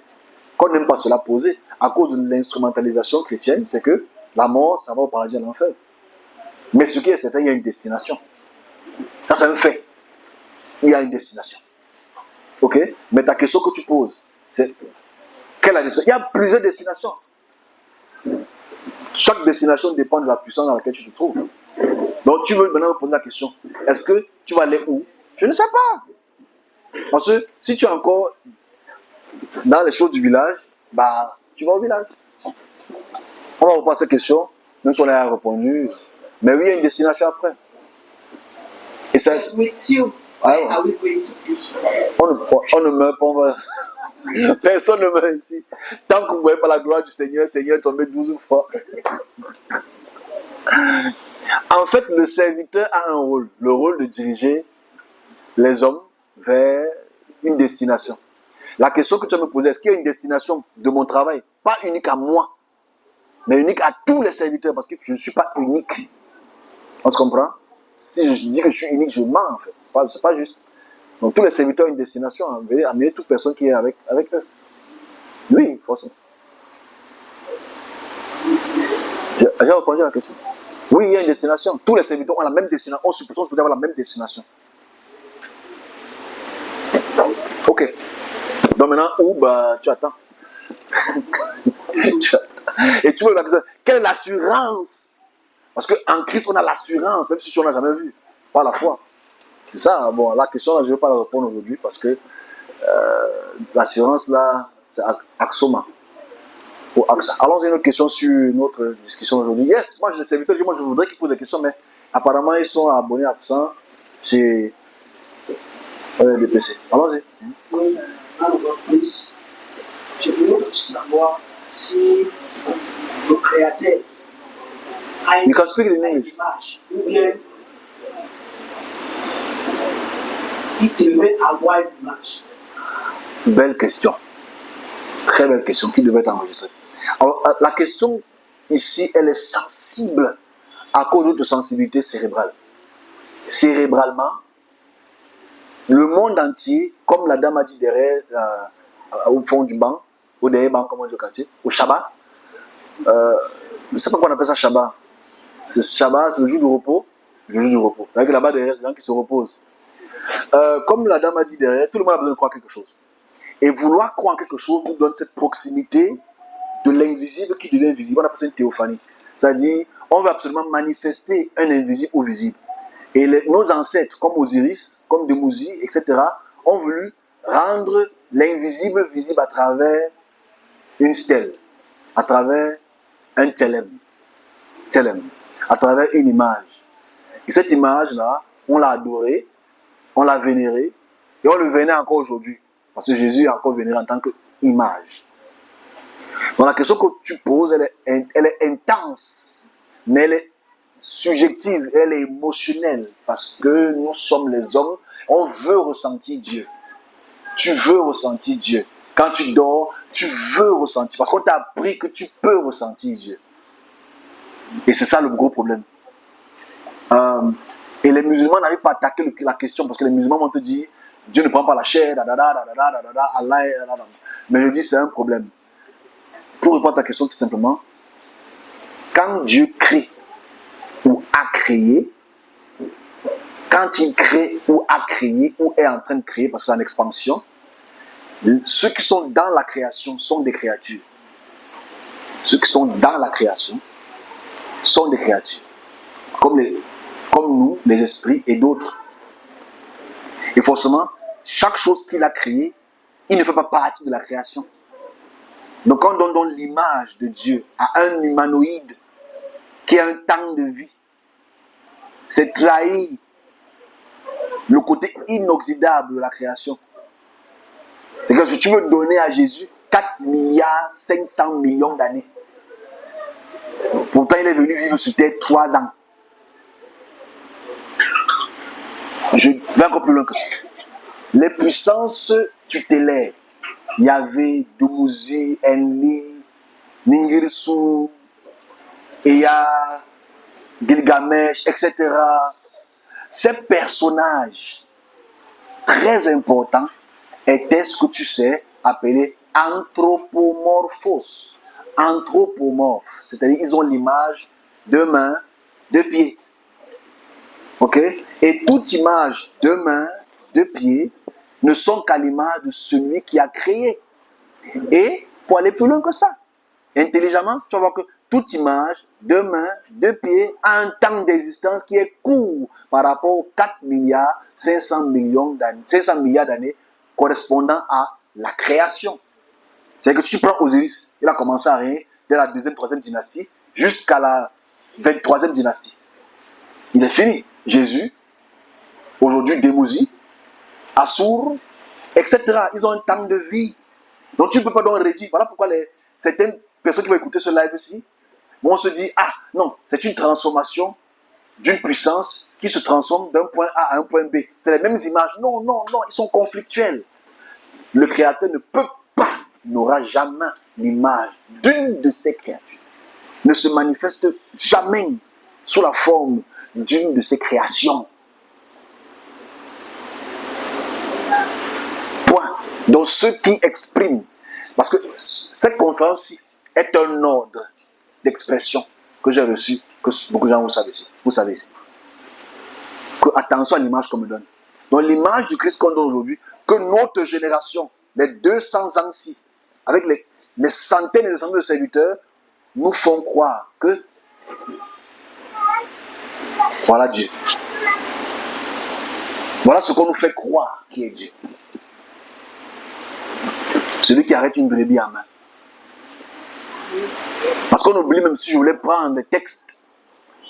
qu'on n'aime pas se la poser, à cause de l'instrumentalisation chrétienne, c'est que la mort, ça va au paradis à l'enfer. Mais ce qui est certain, il y a une destination. Ça, c'est un fait. Il y a une destination. Ok? Mais ta question que tu poses, c'est quelle est la destination? Il y a plusieurs destinations. Chaque destination dépend de la puissance dans laquelle tu te trouves. Donc tu veux maintenant me poser la question, est-ce que tu vas aller où? Je ne sais pas. Parce que si tu es encore dans les choses du village, bah tu vas au village. On va reprendre cette question, même si on a répondu. Mais oui, il y a une destination après. Et ça, With you, where are we going to be? on ne meurt pas, on va... Personne ne meurt ici. Tant que vous ne voyez pas la gloire du Seigneur, Seigneur est tombé 12 fois. En fait, le serviteur a un rôle. Le rôle de diriger les hommes vers une destination. La question que tu vas me poser, est-ce qu'il y a une destination de mon travail? Pas unique à moi, mais unique à tous les serviteurs, parce que je ne suis pas unique. On se comprend? Si je dis que je suis unique, je mens en fait. C'est pas juste. Donc tous les serviteurs ont une destination, amener toute personne qui est avec eux. Oui, forcément. J'ai répondu à la question. Oui, il y a une destination. Tous les serviteurs ont la même destination. On suppose peut avoir la même destination. Ok. Donc maintenant, où bah, tu attends. Et tu veux la question, quelle est l'assurance? Parce qu'en Christ, on a l'assurance, même si tu n'en as jamais vu. Pas la foi. C'est ça. Bon, la question, là, je ne vais pas la répondre aujourd'hui parce que l'assurance, là, c'est Axoma. Allons-y à une autre question sur notre discussion aujourd'hui. Yes, moi, je les serviteurs, moi, je voudrais qu'ils posent des questions, mais apparemment, ils sont abonnés absents chez DPC. Allons-y. Oui, je voulais savoir si le créateur a une image ou bien il devait avoir une image. Belle question. Très belle question qui devait être enregistrée. Alors, la question ici, elle est sensible à cause de sensibilité cérébrale. Cérébralement, le monde entier, comme la dame a dit derrière, au fond du banc, au derrière banc, comment on dit au quartier, au Shabbat. Je ne sais pas pourquoi on appelle ça Shabbat. C'est Shabbat, c'est le jour du repos. Le jour du repos. C'est-à-dire que là-bas derrière, c'est les gens qui se reposent. Comme la dame a dit derrière, tout le monde a besoin de croire quelque chose. Et vouloir croire en quelque chose nous donne cette proximité de l'invisible qui devient visible. On appelle ça une théophanie. C'est-à-dire, on veut absolument manifester un invisible au visible. Et nos ancêtres, comme Osiris, comme Demouzi, etc., ont voulu rendre l'invisible visible à travers une stèle, à travers un telem, à travers une image. Et cette image-là, on l'a adorée, on l'a vénérée, et on le vénère encore aujourd'hui. Parce que Jésus est encore vénéré en tant qu'image. Donc la question que tu poses, elle est intense, mais elle est subjective, elle est émotionnelle. Parce que nous sommes les hommes, on veut ressentir Dieu. Tu veux ressentir Dieu. Quand tu dors, tu veux ressentir. Parce qu'on t'a appris que tu peux ressentir Dieu. Et c'est ça le gros problème. Et les musulmans n'arrivent pas à attaquer la question parce que les musulmans vont te dire Dieu ne prend pas la chair, Allah. Mais je dis c'est un problème. Pour répondre à ta question tout simplement, quand Dieu crée ou a créé, quand il crée ou a créé ou est en train de créer parce que c'est en expansion, ceux qui sont dans la création sont des créatures. Ceux qui sont dans la création sont des créatures. Comme nous, les esprits et d'autres. Et forcément, chaque chose qu'il a créée, il ne fait pas partie de la création. Donc quand on donne l'image de Dieu à un humanoïde qui a un temps de vie, c'est trahir le côté inoxydable de la création. C'est que si tu veux donner à Jésus 4 milliards 500 millions d'années, pourtant il est venu vivre sur terre 3 ans. Je vais encore plus loin que ça. Les puissances tutélaires, Yahvé, Dumouzi, Enli, Ningirsu, Eya, Gilgamesh, etc. Ces personnages très importants étaient ce que tu sais appeler anthropomorphos. Anthropomorphes, c'est-à-dire ils ont l'image de mains, de pieds. Ok? Et toute image de mains, de pieds ne sont qu'à l'image de celui qui a créé. Et pour aller plus loin que ça, intelligemment, tu vas voir que toute image de mains, de pieds a un temps d'existence qui est court par rapport aux 4 milliards 500 millions d'années, 500 milliards d'années correspondant à la création. C'est-à-dire que tu prends Osiris, il a commencé à régner dès la 2e, 3e dynastie jusqu'à la 23e dynastie. Il est fini. Jésus, aujourd'hui Demouzi, Assur, etc. Ils ont un temps de vie. Donc tu ne peux pas donc réduire. Voilà pourquoi certaines personnes qui vont écouter ce live-ci vont se dire, ah non, c'est une transformation d'une puissance qui se transforme d'un point A à un point B. C'est les mêmes images. Non, non, non, ils sont conflictuels. Le Créateur ne peut pas, n'aura jamais l'image d'une de ses créatures. Ne se manifeste jamais sous la forme d'une de ses créations. Point. Donc ceux qui expriment, parce que cette conférence-ci est un ordre d'expression que j'ai reçu, que beaucoup de gens vous savez ici. Que attention à l'image qu'on me donne. Donc l'image du Christ qu'on donne aujourd'hui, que notre génération, les 200 ans-ci, avec les centaines et les centaines de serviteurs, nous font croire que voilà Dieu. Voilà ce qu'on nous fait croire qui est Dieu. Celui qui arrête une brebis à main. Parce qu'on oublie, même si je voulais prendre le texte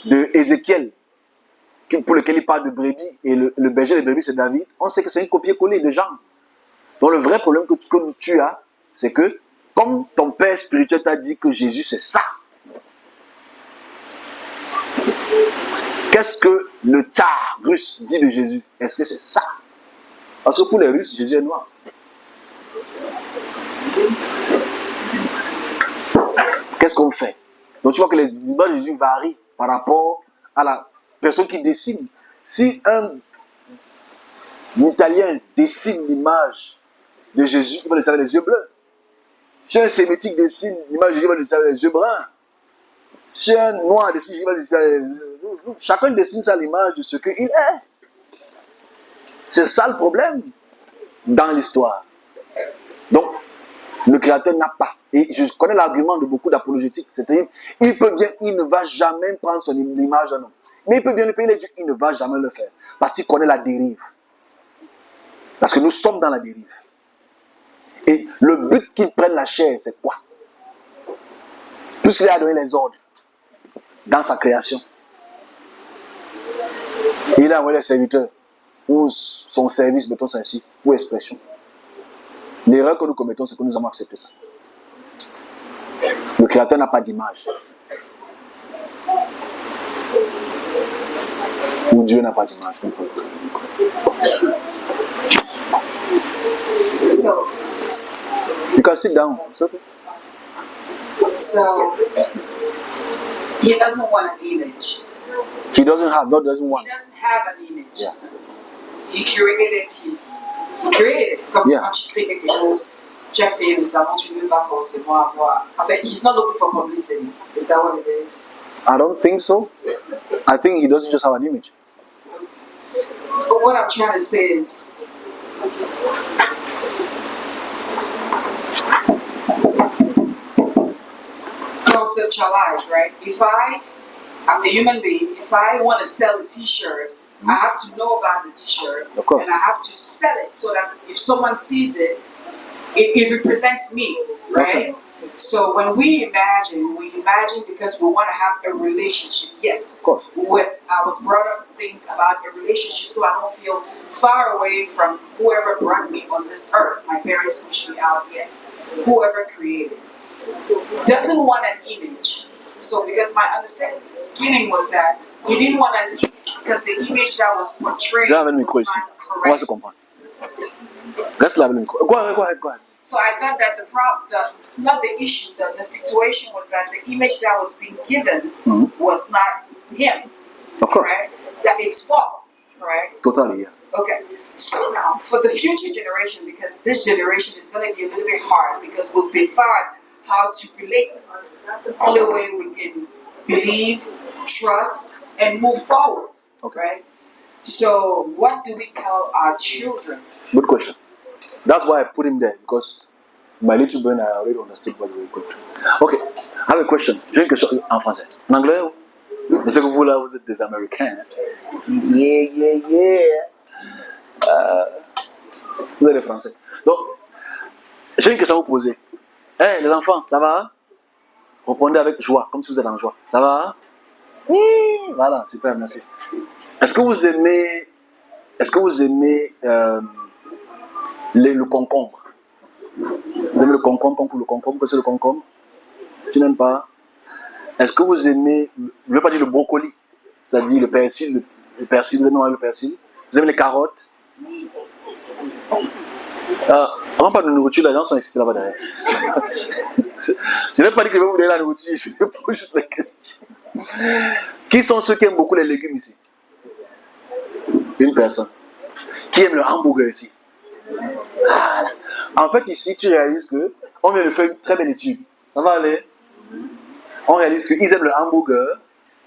de Ézéchiel, pour lequel il parle de brebis, et le berger des brebis c'est David, on sait que c'est un copier-coller de Jean. Donc le vrai problème que tu as, c'est que, comme ton père spirituel t'a dit que Jésus c'est ça, qu'est-ce que le tsar russe dit de Jésus? Est-ce que c'est ça? Parce que pour les Russes, Jésus est noir. Qu'est-ce qu'on fait? Donc tu vois que les images de Jésus varient par rapport à la personne qui dessine. Si un Italien dessine l'image de Jésus, il va laisser les yeux bleus. Si un Sémitique dessine l'image de Jésus, il va laisser les yeux bruns. Si un Noir dessine, il va laisser les yeux... Chacun dessine ça l'image de ce qu'il est. C'est ça le problème dans l'histoire. Donc, le Créateur n'a pas. Et je connais l'argument de beaucoup d'apologétiques. C'est-à-dire, il ne va jamais prendre son image d'un homme. Mais il peut bien le payer les dieux, il ne va jamais le faire. Parce qu'il connaît la dérive. Parce que nous sommes dans la dérive. Et le but qu'il prenne la chair, c'est quoi? Puisqu'il a donné les ordres dans sa création. Il a envoyé les serviteurs pour son service, mettons ça ainsi, pour expression. L'erreur que nous commettons, c'est que nous avons accepté ça. Le Créateur n'a pas d'image. Ou Dieu n'a pas d'image. You can sit down. It's okay. So, he doesn't want an image. He doesn't have, God doesn't want. He doesn't have an image. Yeah. He created comme Yeah. quand tu crées quelque chose, tu as créé récemment, tu ne veux pas forcément avoir. En fait, he's not looking for publicity. Is that what it is? I don't think so. I think he doesn't just have an image. But what I'm trying to say is, conceptualize, right? If I'm a human being, if I want to sell a t-shirt, I have to know about the t-shirt, Of course. and I have to sell it so that if someone sees it, it represents me, right? Okay. So when we imagine because we want to have a relationship, yes. Of course. I was brought up to think about a relationship so I don't feel far away from whoever brought me on this earth. My parents pushed me out, yes. Whoever created. Doesn't want an image. So because my understanding was that he didn't want an image because the image that was portrayed Viens avec le was micro ici. not On va se correct. comprendre. Reste là avec le micro. Go ahead. So I thought that not the issue, the situation was that the image that was being given was not him, Of course. correct? That it's false, correct? Totally, yeah. Okay. So now for the future generation, because this generation is going to be a little bit hard because we've been taught how to relate. That's the only way we can believe, trust, and move forward, Okay. right? So what do we tell our children? Good question. That's why I put him there, because my little brain, I already understood what we could. Okay, I have a question. J'ai une question en français. En anglais, je sais que vous là, vous êtes des Américains. Yeah. Vous êtes des Français. Donc, j'ai une question à vous poser. Hey, les enfants, ça va? Répondez avec joie, comme si vous êtes en joie. Ça va? Oui. Voilà, super, merci. Est-ce que vous aimez le concombre? Vous aimez le concombre comme pour le concombre, que c'est le concombre? Tu n'aimes pas? Est-ce que vous aimez, je ne veux pas dire le brocoli, c'est-à-dire le persil, vous aimez le persil? Vous aimez les carottes? Avant pas de nourriture, les gens sont excités là-bas derrière. Je n'ai pas dit que je vais vous donner la nourriture, je vais poser juste les questions. Qui sont ceux qui aiment beaucoup les légumes ici? Une personne. Qui aime le hamburger ici? En fait, ici, tu réalises qu'on vient de faire une très belle étude. Ça va aller? On réalise qu'ils aiment le hamburger,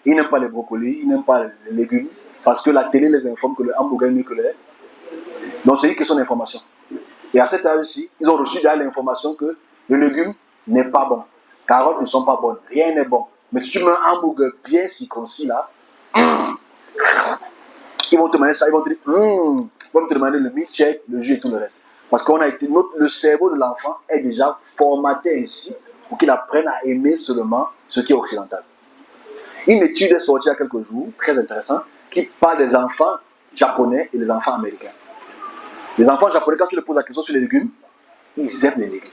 ils n'aiment pas les brocolis, ils n'aiment pas les légumes, parce que la télé les informe que le hamburger est mieux que les. Donc, c'est une question d'information. Et à cet âge-ci, ils ont reçu déjà l'information que le légume n'est pas bon. Carottes ne sont pas bonnes, rien n'est bon. Mais si tu mets un hamburger bien circoncis là, ils vont te demander ça, ils vont te dire, ils vont te demander le milkshake, le jus et tout le reste. Parce qu'on a été, le cerveau de l'enfant est déjà formaté ainsi pour qu'il apprenne à aimer seulement ce qui est occidental. Une étude est sortie il y a quelques jours, très intéressante, qui parle des enfants japonais et des enfants américains. Les enfants japonais, quand tu leur poses la question sur les légumes, ils aiment les légumes.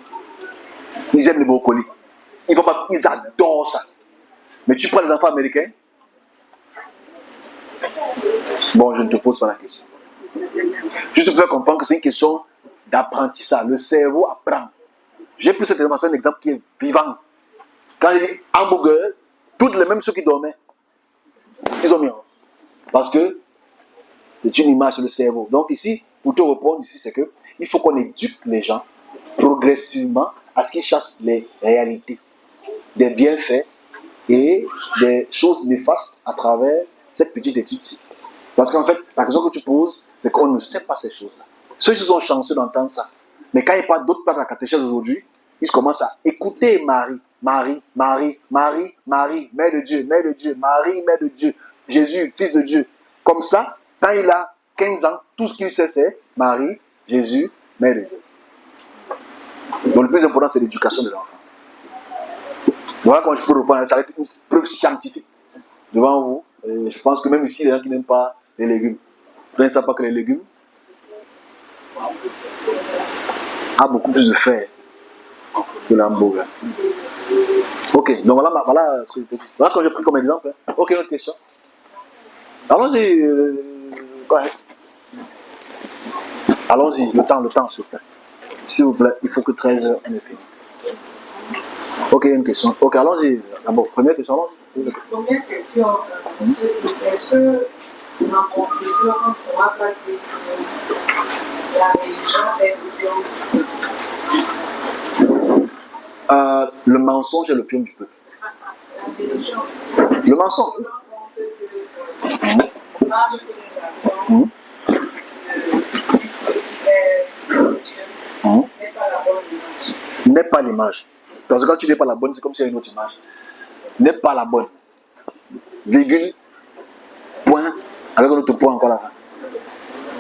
Ils aiment les brocolis. Ils adorent ça. Mais tu prends les enfants américains, bon, je ne te pose pas la question. Juste pour faire comprendre que c'est une question d'apprentissage. Le cerveau apprend. J'ai pris cette information, un exemple qui est vivant. Quand j'ai dit hamburger, toutes les mêmes ceux qui dormaient, ils ont mis en. Parce que c'est une image sur le cerveau. Donc ici, pour te répondre ici, c'est que il faut qu'on éduque les gens progressivement à ce qu'ils cherchent les réalités, des bienfaits et des choses néfastes à travers cette petite étude-ci. Parce qu'en fait, la question que tu poses, c'est qu'on ne sait pas ces choses-là. Ceux qui sont chanceux d'entendre ça. Mais quand il parle d'autres parts de la catéchèse aujourd'hui, ils commencent à écouter Marie, Marie, Marie, Marie, Marie, Mère de Dieu, Mère de Dieu, Marie, Mère de Dieu, Jésus, Fils de Dieu. Comme ça, quand il a 15 ans, tout ce qu'il sait, c'est Marie, Jésus, Mère de Dieu. Donc le plus important, c'est l'éducation de l'enfant. Voilà comment je peux reprendre ça avec une preuve scientifique devant vous. Et je pense que même ici, les gens qui n'aiment pas les légumes, ne savent pas que les légumes ont beaucoup plus de fer que l'hamburger. Ok, donc voilà ce que j'ai pris comme exemple. Ok, autre question. Allons-y. Allons-y, le temps, s'il vous plaît. S'il vous plaît, il faut que 13h on est fini. Ok, une question. Ok, allons-y. D'abord, première question, allons-y. Première question, est-ce que, en conclusion, on ne pourra pas dire que la religion est le pion du peuple? Le mensonge est le pion du peuple. La religion. Le mensonge. On parle que nous avons n'est pas la bonne image. N'est pas l'image. Parce que quand tu n'es pas la bonne, c'est comme s'il y a une autre image. N'est pas la bonne. Virgule, point, avec un autre point encore là.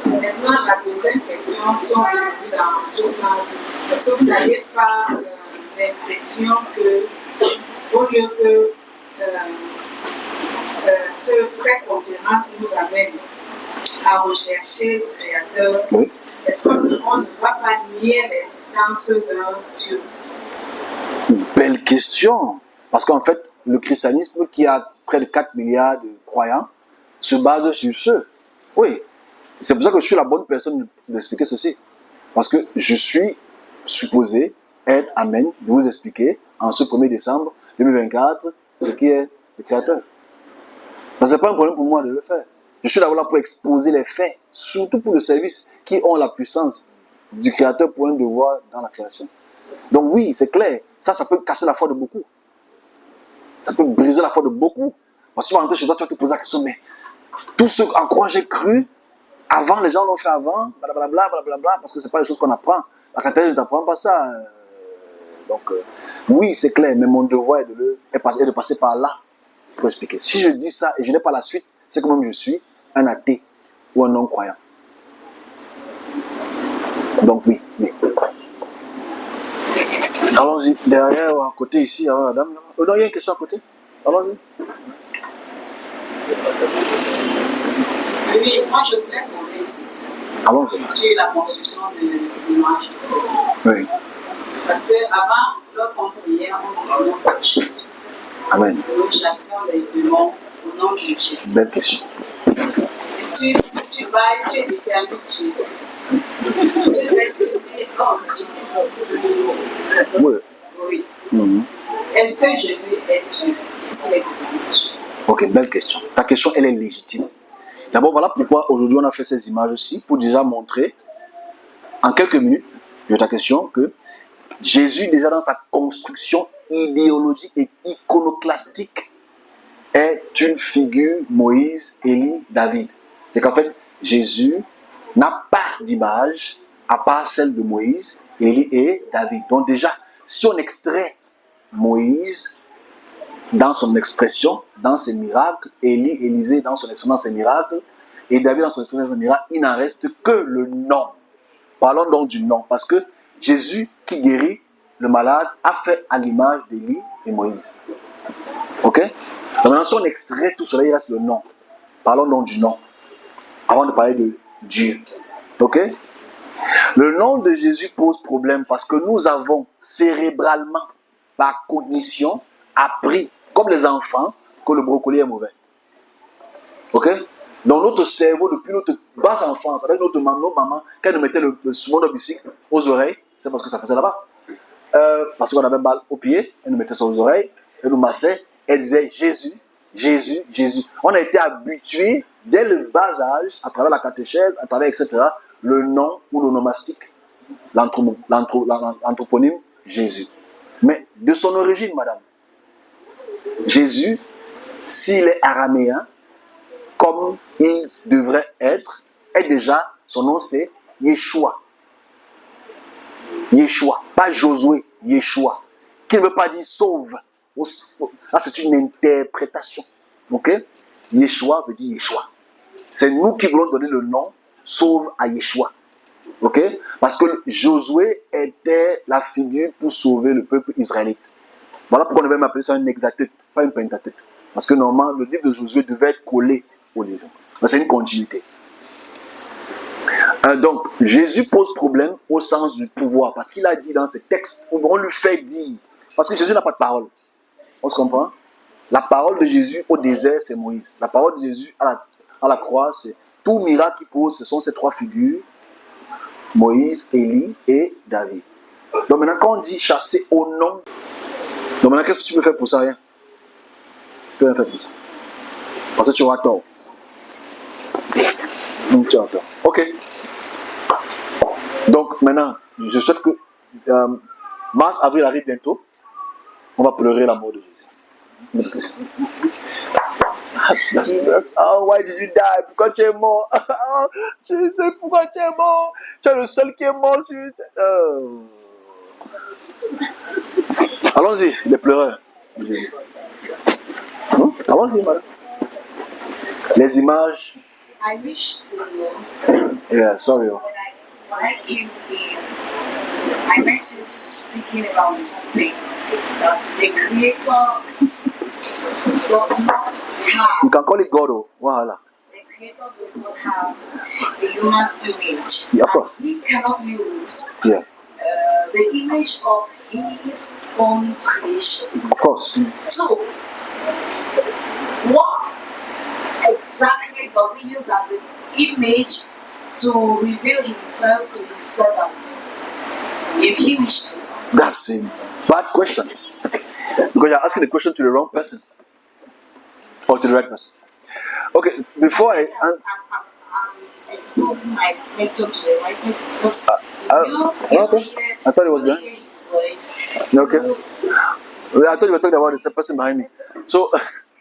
Maintenant, la deuxième question, si on est dans ce sens, est-ce que vous n'avez pas l'impression que, au lieu que cette conférence nous amène à rechercher le Créateur, oui. Est-ce qu'on ne va pas nier l'existence d'un Dieu? Belle question. Parce qu'en fait, le christianisme, qui a près de 4 milliards de croyants, se base sur ce. Oui. C'est pour ça que je suis la bonne personne d'expliquer ceci. Parce que je suis supposé être amène de vous expliquer en ce 1er décembre 2024 ce qui est le Créateur. Ce n'est pas un problème pour moi de le faire. Je suis d'abord là pour exposer les faits, surtout pour le service, qui ont la puissance du Créateur pour un devoir dans la création. Donc oui, c'est clair, ça peut casser la foi de beaucoup. Ça peut briser la foi de beaucoup. Parce que tu vas rentrer chez toi, tu vas te poser la question, mais tout ce en quoi j'ai cru, avant, les gens l'ont fait avant, blablabla, blablabla, parce que ce n'est pas les choses qu'on apprend. La catéchèse ne t'apprend pas ça. Donc, oui, c'est clair, mais mon devoir est de passer par là pour expliquer. Si je dis ça et je n'ai pas la suite, c'est comme je suis un athée ou un non-croyant. Donc oui. Allons-y, derrière ou à côté ici, avant la dame. Non, il y a une question à côté. Allons-y. Oui, moi je voulais poser une question. Allons-y. Sur la construction de l'image de Christ. Oui. Parce qu'avant, lorsqu'on priait, on disait au nom de Jésus. Amen. Nous chassons les démons au nom de Jésus. Belle question. Tu vas et tu détermines Jésus. Tu vas se dire, oh, Jésus. Oui. Oui. Mhm. Est-ce que Jésus est Dieu? Est-ce qu'il est devenu Dieu? Ok, belle question. Ta question, elle est légitime. D'abord, voilà pourquoi aujourd'hui on a fait ces images-ci, pour déjà montrer, en quelques minutes, de ta question, que Jésus, déjà dans sa construction idéologique et iconoclastique, est une figure Moïse, Élie, David. C'est qu'en fait, Jésus n'a pas d'image à part celle de Moïse, Élie et David. Donc déjà, si on extrait Moïse dans son expression, dans ses miracles, Élie, Élisée dans son expression, dans ses miracles, et David dans son expression, dans ses miracles, il n'en reste que le nom. Parlons donc du nom, parce que Jésus qui guérit le malade a fait à l'image d'Élie et Moïse. Ok? Donc maintenant, si on extrait tout cela, il reste le nom. Parlons donc du nom, avant de parler de Dieu. Ok? Le nom de Jésus pose problème parce que nous avons cérébralement, par cognition, appris, comme les enfants, que le brocoli est mauvais. Ok? Dans notre cerveau, depuis notre basse enfance, avec nos mamans, quand elles nous mettaient le saumon de bicycle aux oreilles, c'est parce que ça faisait là-bas. Parce qu'on avait mal aux pieds, elles nous mettaient ça aux oreilles, elles nous massaient, elles disaient Jésus, Jésus, Jésus. On a été habitués, dès le bas âge, à travers la catéchèse, à travers, etc., le nom ou l'onomastique, l'anthroponyme Jésus. Mais de son origine, madame, Jésus, s'il est araméen, comme il devrait être, est déjà, son nom c'est Yeshua. Yeshua, pas Josué, Yeshua. Qui ne veut pas dire sauve. Là, c'est une interprétation. Ok? Yeshua veut dire Yeshua. C'est nous qui voulons donner le nom sauve à Yeshua. Ok? Parce que Josué était la figure pour sauver le peuple israélite. Voilà pourquoi on devait m'appeler ça un hexateuque, pas un pentateuque. Parce que normalement, le livre de Josué devait être collé au livre. C'est une continuité. Donc, Jésus pose problème au sens du pouvoir. Parce qu'il a dit dans ses textes, on lui fait dire. Parce que Jésus n'a pas de parole. On se comprend? La parole de Jésus au désert, c'est Moïse. La parole de Jésus à la croix, c'est tout miracle qu'il pose, ce sont ces trois figures. Moïse, Élie et David. Donc maintenant, quand on dit chasser au nom, donc maintenant, qu'est-ce que tu peux faire pour ça? Rien. Tu peux rien faire pour ça. Parce que tu auras tort. Donc tu auras tort. Ok. Donc maintenant, je souhaite que mars, avril arrive bientôt. On va pleurer la mort de Jésus. Jesus, oh, why did you die? Pourquoi tu es mort? Oh, je sais pourquoi tu es mort. Tu es le seul qui est mort. Allons-y, les pleureurs. Allons-y, madame. Les images. I wish to know. Yeah, sorry. When I came in, I met you speaking about something that the Creator does not have. You can call it God. Voila. The Creator does not have a human image. Yeah, of course. And he cannot use Yeah, the image of his own creation. of course. So, what exactly does he use as an image to reveal himself to his servants? If he wished to. That's a bad question. Because you're asking the question to the wrong person. Or to the right person. Okay, before I answer. I'm exposing my question to the right person because okay. hear, I thought it was done. hear his voice. Okay. I thought you were talking about the person behind me. So,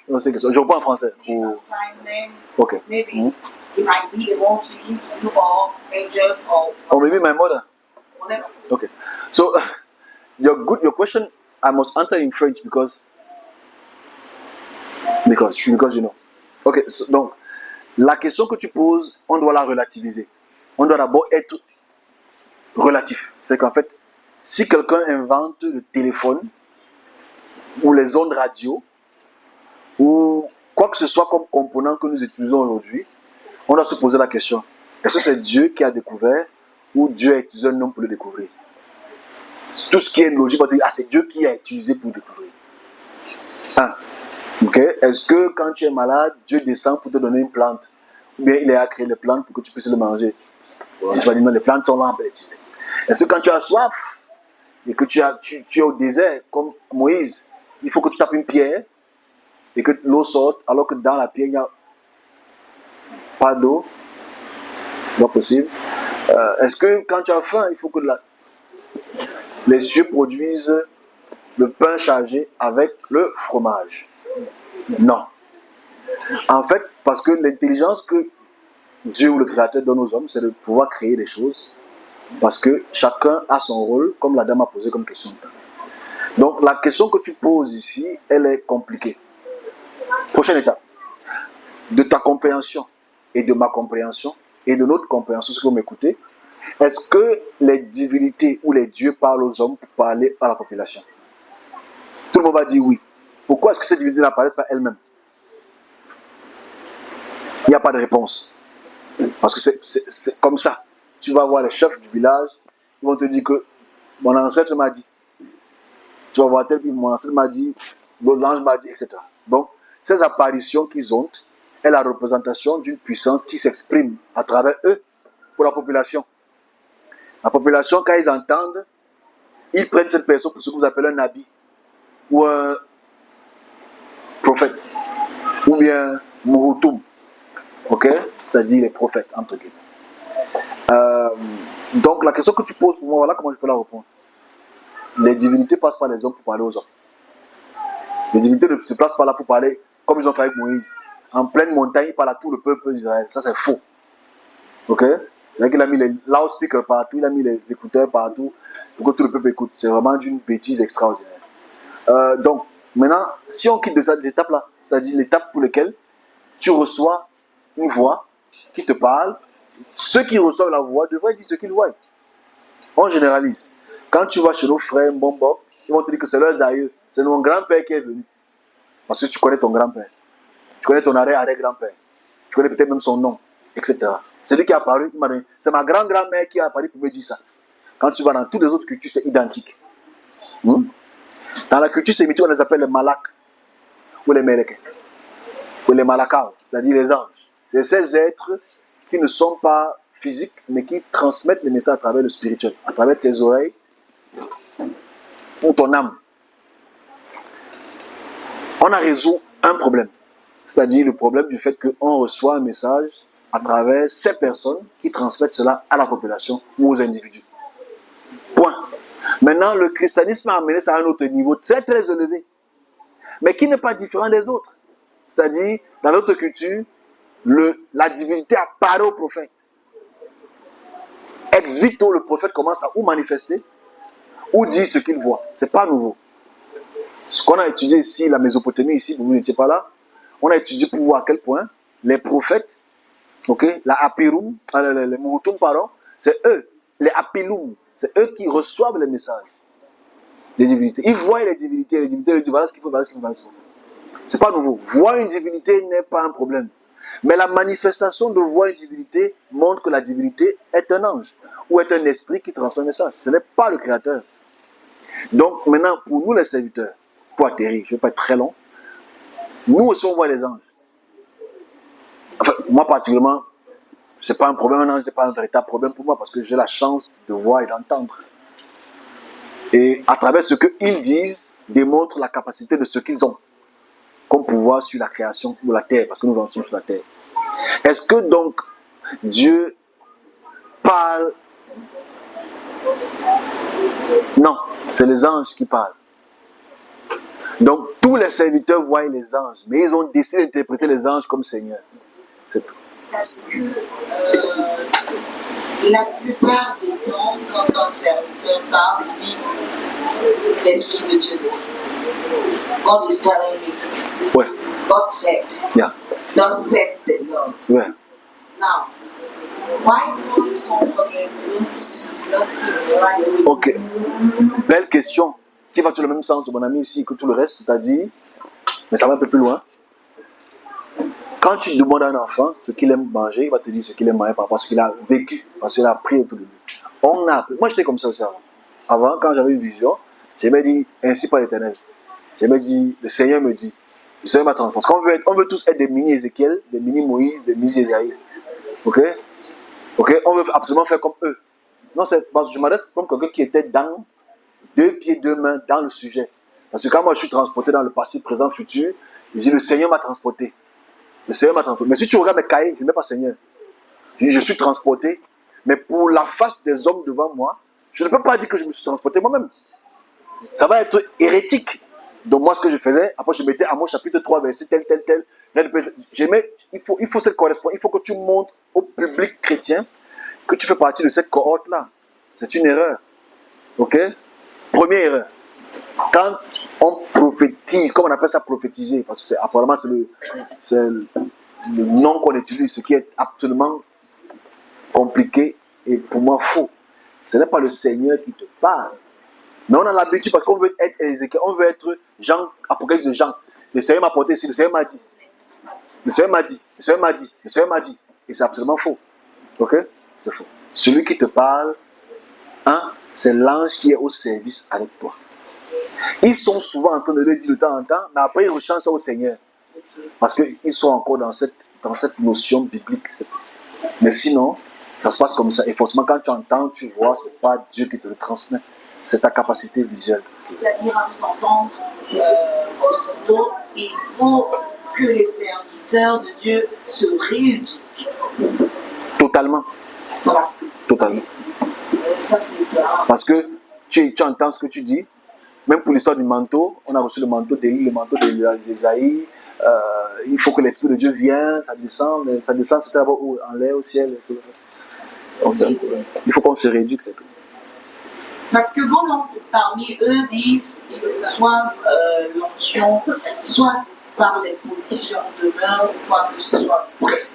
je reprends en français. Assignment, Okay. maybe he might be the one speaking to you or angels Or maybe my mother. whatever. Okay. So, your question, I must answer in French because you know. Ok, donc, la question que tu poses, on doit la relativiser. On doit d'abord être relatif. C'est qu'en fait, si quelqu'un invente le téléphone, ou les ondes radio, ou quoi que ce soit comme component que nous utilisons aujourd'hui, on doit se poser la question, est-ce que c'est Dieu qui a découvert, ou Dieu a utilisé un homme pour le découvrir? tout ce qui est logique, on va dire, ah, c'est Dieu qui a utilisé pour découvrir. Ok? Est-ce que quand tu es malade, Dieu descend pour te donner une plante? Ou bien il a créé les plantes pour que tu puisses le manger? Tu vas dire, non, les plantes sont là. Est-ce que quand tu as soif et que tu es au désert, comme Moïse, il faut que tu tapes une pierre et que l'eau sorte, alors que dans la pierre, il n'y a pas d'eau? C'est pas possible. Est-ce que quand tu as faim, il faut que les cieux produisent le pain chargé avec le fromage? Non. En fait, parce que l'intelligence que Dieu ou le Créateur donne aux hommes, c'est de pouvoir créer des choses. Parce que chacun a son rôle, comme la dame a posé comme question. Donc la question que tu poses ici, elle est compliquée. Prochaine étape. De ta compréhension et de ma compréhension et de notre compréhension, ce que vous m'écoutez, est-ce que les divinités ou les dieux parlent aux hommes pour parler à la population? Tout le monde va dire oui. Pourquoi est-ce que ces divinités n'apparaissent pas elles-mêmes? Il n'y a pas de réponse. Parce que c'est comme ça. Tu vas voir les chefs du village, ils vont te dire que mon ancêtre m'a dit. Tu vas voir tel que mon ancêtre m'a dit, l'ange m'a dit, etc. Donc, ces apparitions qu'ils ont est la représentation d'une puissance qui s'exprime à travers eux pour la population. La population, quand ils entendent, ils prennent cette personne pour ce que vous appelez un nabi ou un prophète ou bien muhutum, ok, c'est-à-dire les prophètes entre guillemets. Donc la question que tu poses pour moi, voilà comment je peux la répondre. Les divinités passent par les hommes pour parler aux hommes. Les divinités ne se placent pas là pour parler comme ils ont fait avec Moïse. En pleine montagne, il parle à tout le peuple d'Israël. Ça c'est faux. Ok? C'est-à-dire qu'il a mis les loudspeakers partout, il a mis les écouteurs partout pour que tout le peuple écoute. C'est vraiment d'une bêtise extraordinaire. Donc maintenant, si on quitte de cette étape-là, c'est-à-dire l'étape pour laquelle tu reçois une voix qui te parle, ceux qui reçoivent la voix devraient dire ce qu'ils voient. On généralise. Quand tu vas chez nos frères Mbombo, ils vont te dire que c'est leurs aïeux. C'est mon grand-père qui est venu. Parce que tu connais ton grand-père. Tu connais ton arrière-grand-père. Tu connais peut-être même son nom, etc. C'est lui qui est apparu. C'est ma grand-grand-mère qui est apparue pour me dire ça. Quand tu vas dans toutes les autres cultures, c'est identique. Dans la culture sémitique, on les appelle les malaks. Ou les melek. Ou les malakao. C'est-à-dire les anges. C'est ces êtres qui ne sont pas physiques, mais qui transmettent les messages à travers le spirituel, à travers tes oreilles ou ton âme. On a résolu un problème, c'est-à-dire le problème du fait qu'on reçoit un message à travers ces personnes qui transmettent cela à la population ou aux individus. Point. Maintenant, le christianisme a amené ça à un autre niveau très très élevé, mais qui n'est pas différent des autres. C'est-à-dire, dans notre culture, la divinité apparaît au prophète. Ex vito, le prophète commence à ou manifester, ou dire ce qu'il voit. Ce n'est pas nouveau. Ce qu'on a étudié ici, la Mésopotamie, ici, vous n'étiez pas là, on a étudié pour voir à quel point les prophètes, okay, la Apirum, les Muhutum, pardon, c'est eux, les Apilum, c'est eux qui reçoivent les messages des divinités. Ils voient les divinités leur disent voilà ce qu'il faut, voilà ce qu'il faut, voilà ce qu'il faut. Ce n'est pas nouveau. Voir une divinité n'est pas un problème. Mais la manifestation de voir une divinité montre que la divinité est un ange ou est un esprit qui transmet un message. Ce n'est pas le créateur. Donc maintenant, pour nous les serviteurs, pour atterrir, je ne vais pas être très long, nous aussi on voit les anges. Enfin, moi particulièrement, ce n'est pas un problème, un ange n'est pas un véritable problème pour moi parce que j'ai la chance de voir et d'entendre. Et à travers ce qu'ils disent, démontre la capacité de ce qu'ils ont comme pouvoir sur la création ou la terre, parce que nous en sommes sur la terre. Est-ce que donc Dieu parle? Non, c'est les anges qui parlent. Donc tous les serviteurs voient les anges, mais ils ont décidé d'interpréter les anges comme Seigneur. C'est tout. Parce que la plupart du temps, quand un serviteur parle, il dit l'Esprit de Dieu. God is telling me. Ouais. God said. Yeah. God said the Lord. Ouais. Now, why don't somebody not right away? Ok. Belle question. Qui va sur le même sens, mon ami, ici, que tout le reste, c'est-à-dire, mais ça va un peu plus loin. Quand tu demandes à un enfant ce qu'il aime manger, il va te dire ce qu'il aime manger par rapport à ce qu'il a vécu, parce qu'il a appris autour de lui. Moi, j'étais comme ça aussi avant. Avant, quand j'avais une vision, j'aimais dire ainsi par l'Éternel. J'aimais dire, le Seigneur me dit, le Seigneur m'a transformé. Parce qu'on veut tous être des mini Ézéchiel, des mini Moïse, des mini Esaïe. Ok? Ok? On veut absolument faire comme eux. Non, c'est parce que je m'adresse comme quelqu'un qui était dans 2 pieds, 2 mains dans le sujet. Parce que quand moi je suis transporté dans le passé, présent, futur, je dis le Seigneur m'a transporté. Le Seigneur m'a transporté. Mais si tu regardes mes cahiers, je ne mets pas Seigneur. Je dis je suis transporté, mais pour la face des hommes devant moi, je ne peux pas dire que je me suis transporté moi-même. Ça va être hérétique. Donc moi, ce que je faisais, après je mettais à mon chapitre 3, verset tel. Il faut cette correspondance. Il faut que tu montres au public chrétien que tu fais partie de cette cohorte-là. C'est une erreur. Ok? Première erreur. Quand on prophétise, comme on appelle ça prophétiser, parce que apparemment c'est le nom qu'on utilise, ce qui est absolument compliqué et pour moi faux. Ce n'est pas le Seigneur qui te parle. Mais on a l'habitude parce qu'on veut être Ézéchiel, on veut être Jean, Apocalypse de Jean. Le Seigneur m'a porté ici, le Seigneur m'a dit. Le Seigneur m'a dit, le Seigneur m'a dit, le Seigneur m'a dit. Et c'est absolument faux. Ok? C'est faux. Celui qui te parle, c'est l'ange qui est au service avec toi. Ils sont souvent en train de le dire de temps en temps, mais après ils rechangent ça au Seigneur. Parce qu'ils sont encore dans cette notion biblique. Mais sinon, ça se passe comme ça. Et forcément, quand tu entends, tu vois, c'est pas Dieu qui te le transmet. C'est ta capacité visuelle. C'est-à-dire, à vous entendre, grosso modo, il faut que les serviteurs de Dieu se rééduquent. Totalement. Voilà. Totalement. Ça, c'est clair. Parce que tu entends ce que tu dis. Même pour l'histoire du manteau, on a reçu le manteau d'Élie, le manteau d'Ésaïe. Il faut que l'Esprit de Dieu vienne, ça descend, mais ça descend, c'était d'abord en l'air, au ciel. Et tout. Donc, il faut qu'on se rééduque. Parce que bon nombre parmi eux disent qu'ils reçoivent l'onction soit par les positions de main ou quoi que ce soit. Bref,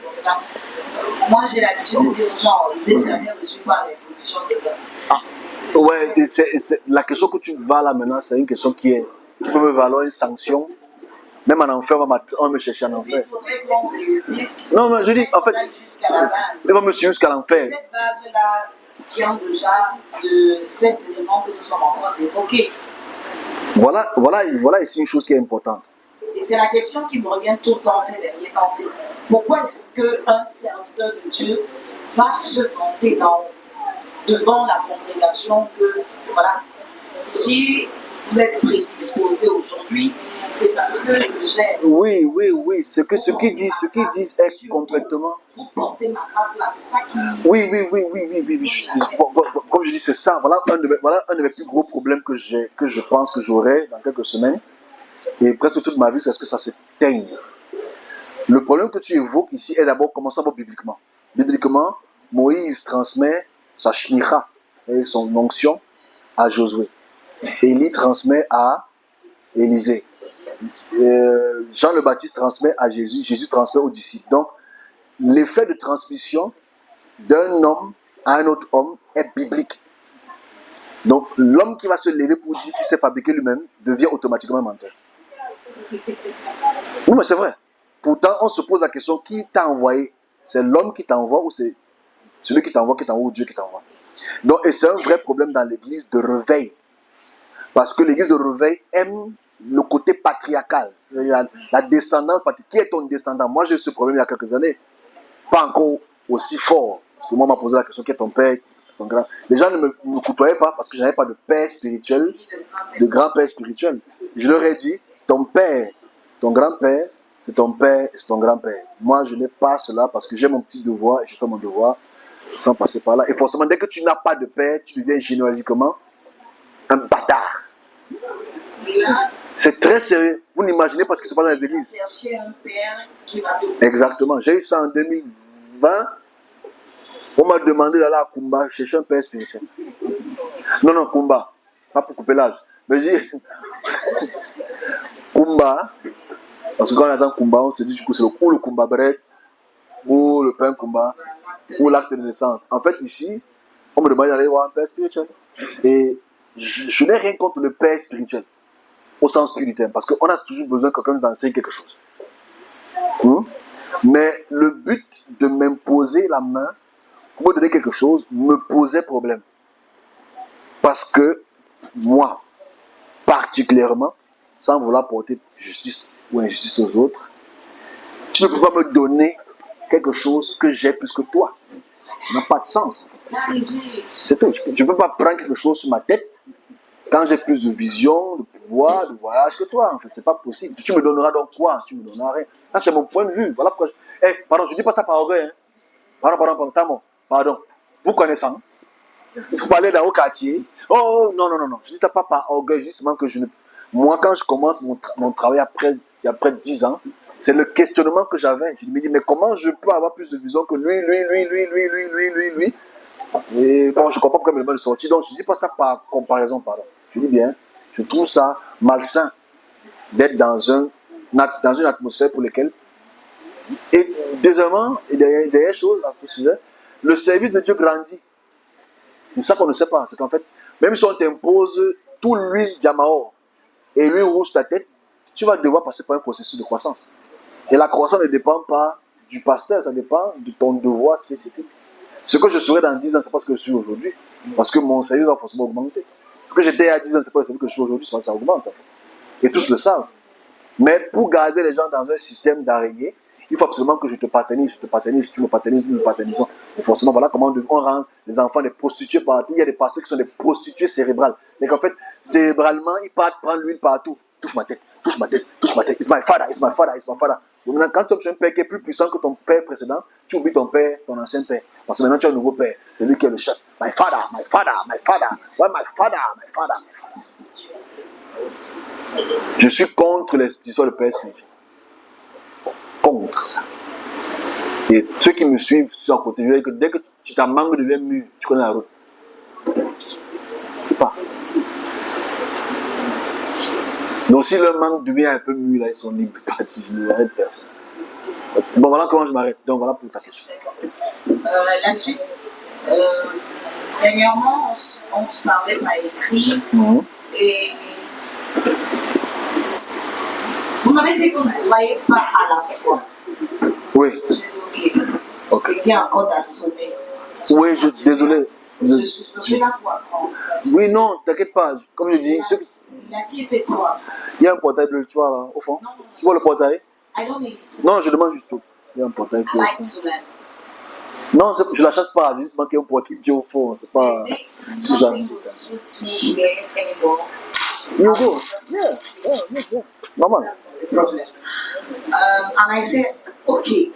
moi j'ai l'habitude de dire aux gens, j'ai jamais reçu par les positions de main. Ouais, la question que tu vas là maintenant, c'est une question qui peut me valoir une sanction. Même en enfer, on va me chercher en enfer. Il faudrait qu'on rééduque. Non, mais je dis, en fait, jusqu'à la base. il va me suivre jusqu'à l'enfer. Cette base-là vient déjà de ces éléments que nous sommes en train d'évoquer. Voilà ici une chose qui est importante. Et c'est la question qui me revient tout le temps ces derniers temps. C'est pourquoi est-ce qu'un serviteur de Dieu va se vanter devant la congrégation que, voilà, si vous êtes prédisposé aujourd'hui, c'est parce que j'aime. Oui. Ce qu'ils disent est complètement. Vous portez ma grâce là, c'est ça qui. Oui. Comme je dis, c'est ça. Voilà un de mes plus gros problèmes que je pense que j'aurai dans quelques semaines. Et presque toute ma vie, c'est ce que ça s'éteigne. Le problème que tu évoques ici est d'abord, commençons d'abord bibliquement. Bibliquement, Moïse transmet sa shmicha, son onction, à Josué. Élie transmet à Élisée. Jean le Baptiste transmet à Jésus. Jésus transmet aux disciples. Donc, l'effet de transmission d'un homme à un autre homme est biblique. Donc, l'homme qui va se lever pour dire qu'il s'est fabriqué lui-même devient automatiquement menteur. Oui, mais c'est vrai. Pourtant, on se pose la question, qui t'a envoyé? C'est l'homme qui t'envoie ou c'est celui qui t'envoie ou Dieu qui t'envoie? Donc, et c'est un vrai problème dans l'église de réveil. Parce que l'église de réveil aime le côté patriarcal. La descendance, qui est ton descendant? Moi, j'ai eu ce problème il y a quelques années. Pas encore aussi fort. Parce que moi, on m'a posé la question, qui est ton père, ton grand? Les gens ne me côtoyaient pas parce que je n'avais pas de père spirituel, de grand-père spirituel. Je leur ai dit, ton père, ton grand-père, c'est ton père et c'est ton grand-père. Moi, je n'ai pas cela parce que j'ai mon petit devoir et je fais mon devoir sans passer par là. Et forcément, dès que tu n'as pas de père, tu deviens généalogiquement un bâtard. C'est très sérieux. Vous n'imaginez pas ce qui se passe dans les églises. Chercher un père qui va te... Exactement. J'ai eu ça en 2020. On m'a demandé d'aller à Kumba chercher un père spirituel. Non, Kumba. Pas pour couper l'âge. Mais j'ai Kumba. Parce que quand on attend Kumba, on se dit du coup c'est le Kumba bread, ou le pain Kumba, ou l'acte de naissance. En fait, ici, on me demande d'aller voir un père spirituel. Et je n'ai rien contre le père spirituel, au sens puritain, parce qu'on a toujours besoin que quelqu'un nous enseigne quelque chose. Mais le but de m'imposer la main pour me donner quelque chose me posait problème. Parce Parce que moi, particulièrement, sans vouloir porter justice ou injustice aux autres, tu ne peux pas me donner quelque chose que j'ai plus que toi. Ça n'a pas de sens. C'est tout. Je ne peux pas prendre quelque chose sur ma tête quand j'ai plus de vision, de pouvoir, de voyage que toi. En fait, c'est pas possible. Tu me donneras donc quoi? Tu me donneras rien. Ça, c'est mon point de vue. Voilà pourquoi. Pardon, je ne dis pas ça par orgueil. Hein. Pardon. Vous connaissez, hein? Il faut aller dans le quartier. Oh, non. Je dis ça pas par orgueil, justement que je ne. Moi, quand je commence mon travail il y a près de 10 ans, c'est le questionnement que j'avais. Je me dis, mais comment je peux avoir plus de vision que lui? Et bon, je comprends pourquoi il est sorti. Donc, je ne dis pas ça par comparaison, pardon. Je dis bien, je trouve ça malsain d'être dans une atmosphère pour laquelle. Et deuxièmement, et dernière chose, à ce sujet, le service de Dieu grandit. C'est ça qu'on ne sait pas. C'est qu'en fait, même si on t'impose tout l'huile Diamao et lui rouge ta tête, tu vas devoir passer par un processus de croissance. Et la croissance ne dépend pas du pasteur, ça dépend de ton devoir spécifique. Ce que je serai dans 10 ans, c'est pas ce que je suis aujourd'hui. Parce que mon service va forcément augmenter. Ce que j'étais à 10 ans, c'est pas ce que je suis aujourd'hui, ça augmente. Et tous le savent. Mais pour garder les gens dans un système d'araignée, il faut absolument que je te paternise, tu me paternises, nous nous paternisons. Et forcément, voilà comment on rend les enfants des prostituées partout. Il y a des pasteurs qui sont des prostituées cérébrales. Donc en fait, cérébralement, ils partent prendre l'huile partout. Touche ma tête. It's my father. Donc maintenant, quand tu es un père qui est plus puissant que ton père précédent, tu oublies ton père, ton ancien père. Parce que maintenant, tu as un nouveau père. C'est lui qui est le chef. My father. Ouais, my father. Je suis contre l'exposition de père spirituel. Contre ça. Et ceux qui me suivent sur un côté, je veux dire que dès que tu t'en manques de devient mûr, tu connais la route. Pas. Donc si le manque devient un peu mûr, là, ils sont libres, ils n'arrêtent personne. Bon, voilà comment je m'arrête. Donc voilà pour ta question. La suite. Dernièrement, on se parlait par écrit et vous m'avez dit que vous ne croyez pas à la foi. Oui. J'ai dit ok. Il y a encore d'assommer. Oui, désolé. Je suis là pour apprendre. Oui, non, t'inquiète pas. Comme je dis, La vie fait toi. il y a un portail bleu, tu vois là, au fond. Non. Tu vois le portail? I don't need it. Non, je demande juste tout. Il y a un portail qui I est au like fond. to learn. Non, je la chasse pas, j'ai juste manqué un portail qui est au fond. C'est pas. Nothing will suit me here anymore. You go. Yeah. Normal. The problem. And I said, okay,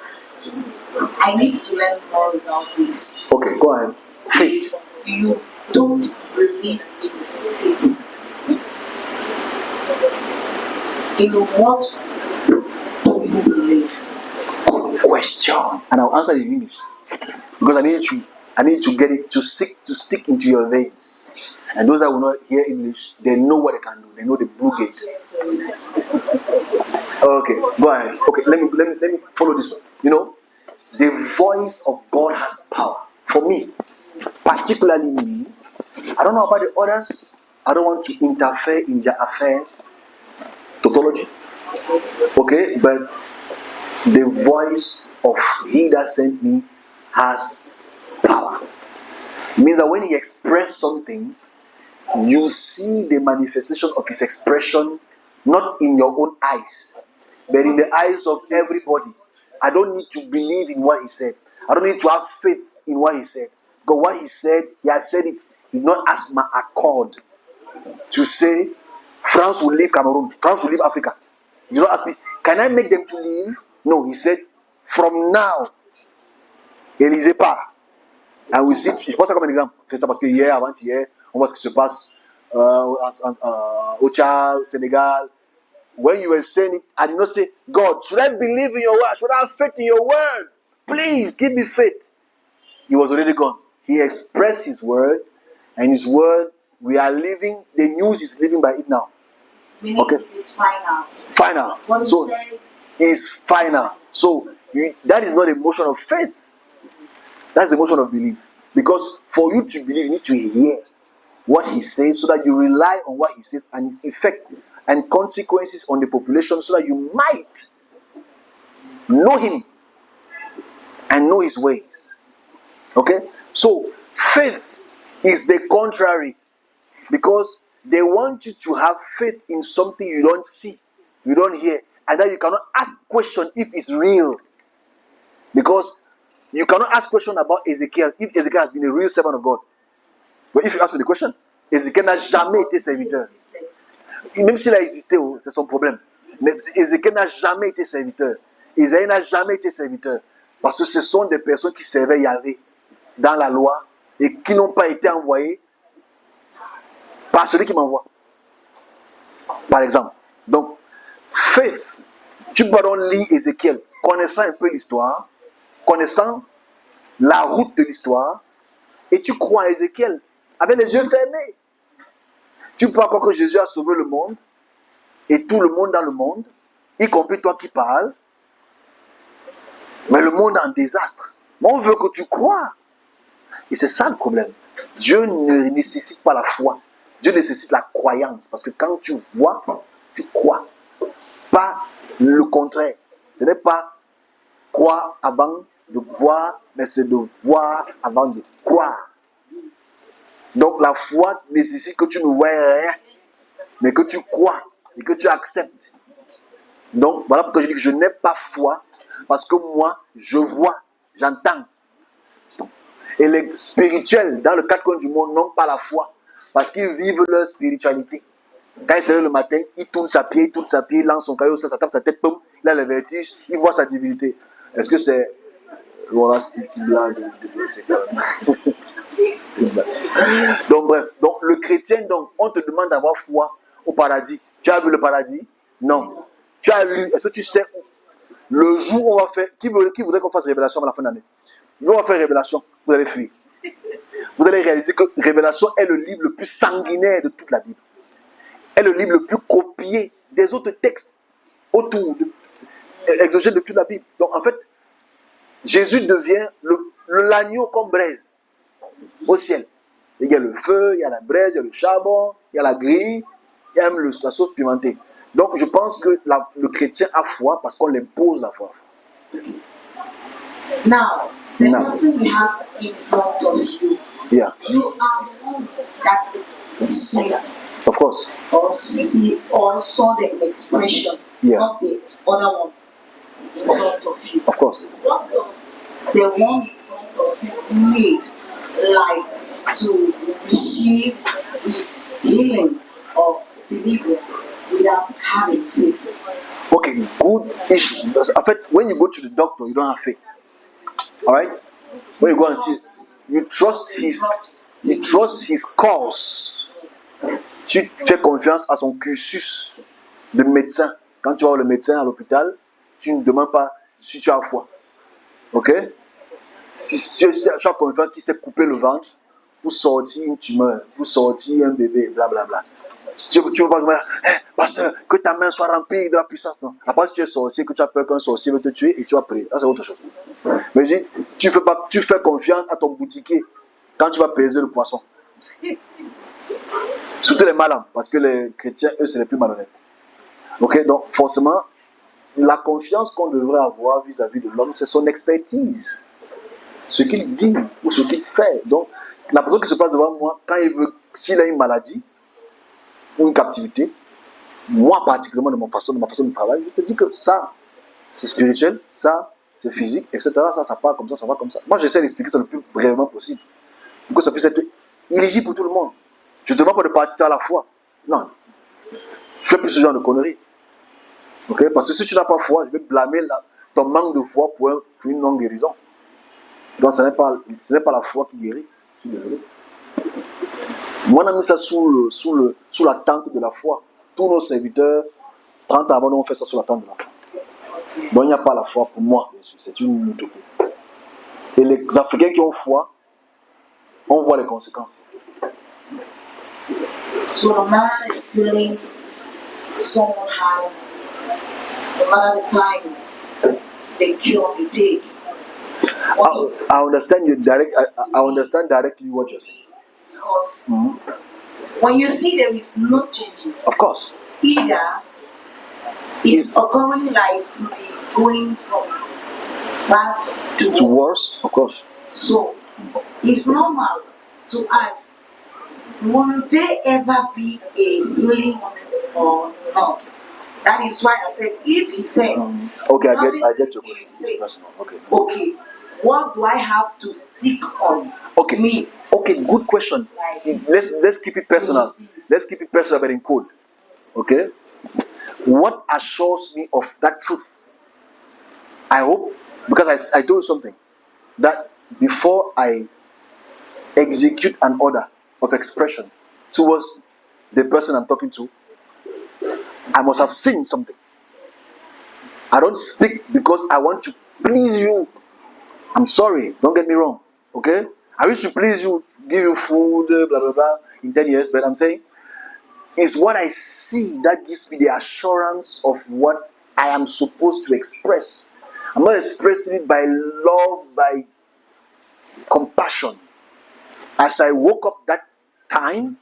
I need to learn more about this. Okay, go ahead. Faith. You don't believe in faith. In what do you believe? Good question. And I'll answer in English. Because I need to get it to stick into your veins. And those that will not hear English, they know what they can do. They know the blue gate. Okay, go ahead. Okay, let me follow this one. You know, the voice of God has power. For me, particularly me, I don't know about the others. I don't want to interfere in their affair, tautology. Okay, but the voice of He that sent me has power. It means that when He expresses something, you see the manifestation of His expression not in your own eyes, but in the eyes of everybody. I don't need to believe in what He said. I don't need to have faith in what He said. Because what He said, He has said it. He did not ask my accord to say France will leave Cameroon, France will leave Africa. He did not ask me, can I make them to leave? No, He said, from now, Élysée part. And we see, je pense ça comme un exemple. C'est ça parce que hier, avant-hier, on voit ce qui se passe au Tchad, au Sénégal. When you were saying it, I did not say, God, should I believe in your word? Should I have faith in your word? Please, give me faith. He was already gone. He expressed His word, and His word, we are living, the news is living by it now. Meaning okay. It is final. Final. What so it's final. So that is not a motion of faith. That's the motion of belief. Because for you to believe, you need to hear what He says so that you rely on what He says and its effect and consequences on the population so that you might know Him and know His ways. Okay? So faith is the contrary Because they want you to have faith in something you don't see, you don't hear, and that you cannot ask question if it's real. Because you cannot ask question about Ezekiel if Ezekiel has been a real servant of God. But if you ask me the question, Ezekiel n'a jamais été serviteur. Même s'il a existé, c'est son problème. Mais Ézéchiel n'a jamais été serviteur. Isaïe n'a jamais été serviteur. Parce que ce sont des personnes qui servaient Yahvé dans la loi et qui n'ont pas été envoyées par celui qui m'envoie. Par exemple. Donc, faith. Tu peux donc lire Ézéchiel, connaissant un peu l'histoire, connaissant la route de l'histoire, et tu crois à Ézéchiel avec les yeux fermés. Tu peux croire que Jésus a sauvé le monde, et tout le monde dans le monde, y compris toi qui parles, mais le monde est en désastre. Mais on veut que tu crois. Et c'est ça le problème. Dieu ne nécessite pas la foi. Dieu nécessite la croyance. Parce que quand tu vois, tu crois. Pas le contraire. Ce n'est pas croire avant de voir, mais c'est de voir avant de croire. Donc la foi nécessite que tu ne vois rien, mais que tu crois et que tu acceptes. Donc voilà pourquoi je dis que je n'ai pas foi, parce que moi, je vois, j'entends. Et les spirituels, dans le cadre du monde, n'ont pas la foi, parce qu'ils vivent leur spiritualité. Quand il se lève le matin, il tourne sa pied, il lance son caillou, ça tape sa tête, boum, il a le vertige, il voit sa divinité. Est-ce que c'est... Voilà ce petit blague de blessé quand même. Donc bref, donc le chrétien, donc, on te demande d'avoir foi au paradis. Tu as vu le paradis? Non. Tu as lu, est-ce que tu sais où? Le jour où on va faire, qui voudrait qu'on fasse révélation à la fin d'année? Le jour où on va faire révélation, vous allez fuir. Vous allez réaliser que Révélation est le livre le plus sanguinaire de toute la Bible. Est le livre le plus copié des autres textes autour de exogènes de toute la Bible. Donc en fait, Jésus devient l'agneau comme braise au ciel. Il y a le feu, il y a la braise, il y a le charbon, il y a la grille, il y a même la sauce pimentée. Donc je pense que le chrétien a foi parce qu'on l'impose la foi. Now, the person you have in front of you, yeah. You are the one that see it. Of course. Or see or saw the expression, yeah. Not the other one in front of you. Of course. What does the one in front of you need, like, to receive his healing or deliverance without having faith? Okay, good issue. In fact, when you go to the doctor, you don't have faith. Alright? When you go and see, you trust his cause. Tu fais confiance à son cursus de médecin. Quand tu vas voir le médecin à l'hôpital, tu ne demandes pas si tu as foi. Ok? Si tu as confiance qu'il s'est coupé le ventre pour sortir une tumeur, pour sortir un bébé, blablabla. Si tu ne veux pas dire, pasteur, que ta main soit remplie de la puissance, non. À part si tu es sorcier, que tu as peur qu'un sorcier veut te tuer et tu vas prier. Ça, c'est autre chose. Mais je dis, tu fais confiance à ton boutiquier quand tu vas peser le poisson. Surtout les malins, parce que les chrétiens, eux, c'est les plus malhonnêtes. Ok, donc forcément, la confiance qu'on devrait avoir vis-à-vis de l'homme, c'est son expertise. Ce qu'il dit ou ce qu'il fait. Donc, la personne qui se place devant moi, quand il veut, s'il a une maladie ou une captivité, moi particulièrement de ma façon de travail, je te dis que ça, c'est spirituel, ça, c'est physique, etc. Ça part comme ça, ça va comme ça. Moi, j'essaie d'expliquer ça le plus brièvement possible, pour que ça puisse être éligible pour tout le monde. Je ne te demande pas de partir à la foi. Non. Fais plus ce genre de conneries. Okay? Parce que si tu n'as pas foi, je vais blâmer ton manque de foi pour une non-guérison. Donc ce n'est pas la foi qui guérit. Je suis désolé. Moi, on a mis ça sous la tente de la foi. Tous nos serviteurs, 30 ans avant, nous on fait ça sous la tente de la foi. Donc il n'y a pas la foi pour moi, bien sûr. C'est une utopie. Et les Africains qui ont foi, on voit les conséquences. So no matter the feeling someone has, no matter the time they cure, they take. I understand you I understand directly what you're saying. Because when you see there is no changes, of course, either it's occurring life to be going from bad to worse, of course. So it's normal to ask, will there ever be a healing moment or not? That is why I said, if he says, Okay, I nothing get your is question. safe, Personal. Okay. okay, what do I have to stick on? Okay. Me. Okay, good question. Let's keep it personal. Let's keep it personal but in code. Okay? What assures me of that truth? I hope, because I told you something, that before I execute an order of expression towards the person I'm talking to, I must have seen something. I don't speak because I want to please you. I'm sorry, don't get me wrong. Okay? I wish to please you, give you food, blah blah blah, in 10 years, but I'm saying it's what I see that gives me the assurance of what I am supposed to express. I'm not expressing it by love, by compassion. As I woke up that time,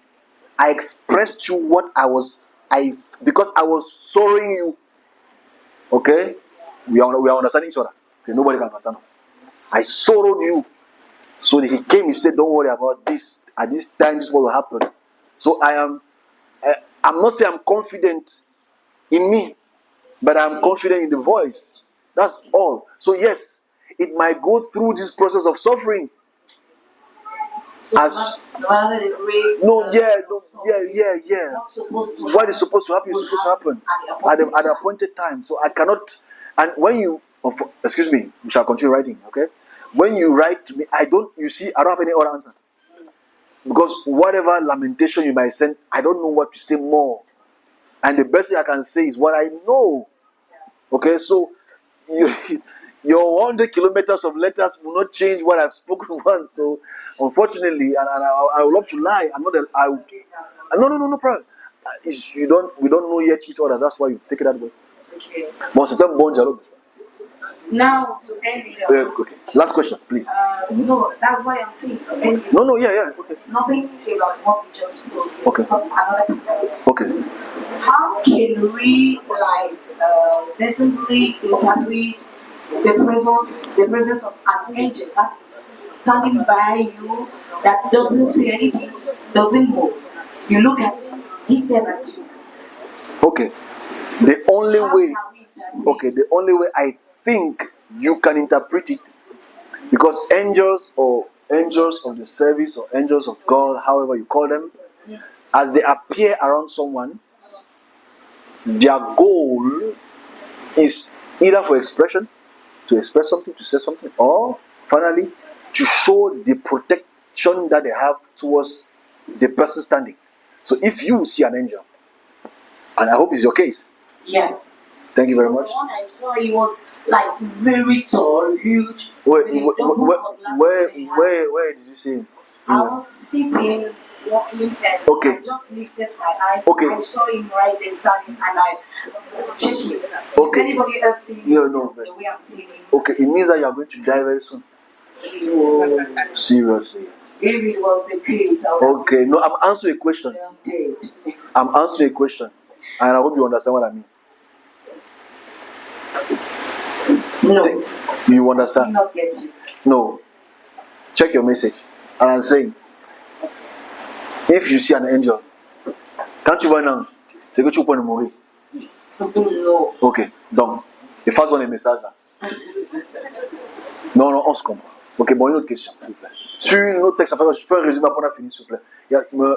I expressed you what because I was sorrowing you. Okay? We are understanding each other. Okay, nobody can understand us. I sorrowed you. So he came, he said, don't worry about this. At this time, this is what will happen. So I'm not saying I'm confident in me, but I'm confident in the voice. That's all. So yes, it might go through this process of suffering. So rather than raise, Yeah. What is supposed to happen is supposed to happen at the appointed time. So I cannot. And when you, excuse me, we shall continue writing. Okay. When you write to me, I don't have any other answer. Because whatever lamentation you might send, I don't know what to say more. And the best thing I can say is what I know. Okay, so your 100 kilometers of letters will not change what I've spoken once. So unfortunately, and I would love to lie. No problem. We don't know yet each other. That's why you take it that way. Okay. But it's a bonjour. Now to end it up. Okay. Last question, please. No, that's why I'm saying to end it. No, yeah. Okay. Nothing about what we just wrote. Okay. Another thing else. Okay. How can we definitely interpret the presence of an angel that is standing by you, that doesn't say anything, doesn't move? You look at him, he stares at you. Okay. The only How way. can we interpret? Okay. The only way I think you can interpret it, because angels of the service or angels of God, however you call them, as they appear around someone, their goal is either for expression, to express something, to say something, or finally to show the protection that they have towards the person standing. So if you see an angel, and I hope it's your case. Yeah. Thank you very much. The one I saw, he was like very tall, huge. Where really did you see him? I was sitting, walking, and Okay. I just lifted my eyes. Okay. I saw him right there standing, and I checked him. Okay. Is anybody else seeing him No. the way I'm seeing him? Okay, it means that you are going to die very soon. So, Seriously. if it was the case, I would Okay, no, I'm answering a question. have been dead. I'm answering a question. And I hope you understand what I mean. No, You I understand? did not get you. No. Check your message. And I'm saying, if you see an angel, can't you run now? C'est que tu peux mourir. No. Ok, donc, efface les messages là. Non, on se comprend. Ok, bon, une autre question, s'il vous plaît. Sur une autre texte, je fais un résumé après on a fini, s'il vous plaît.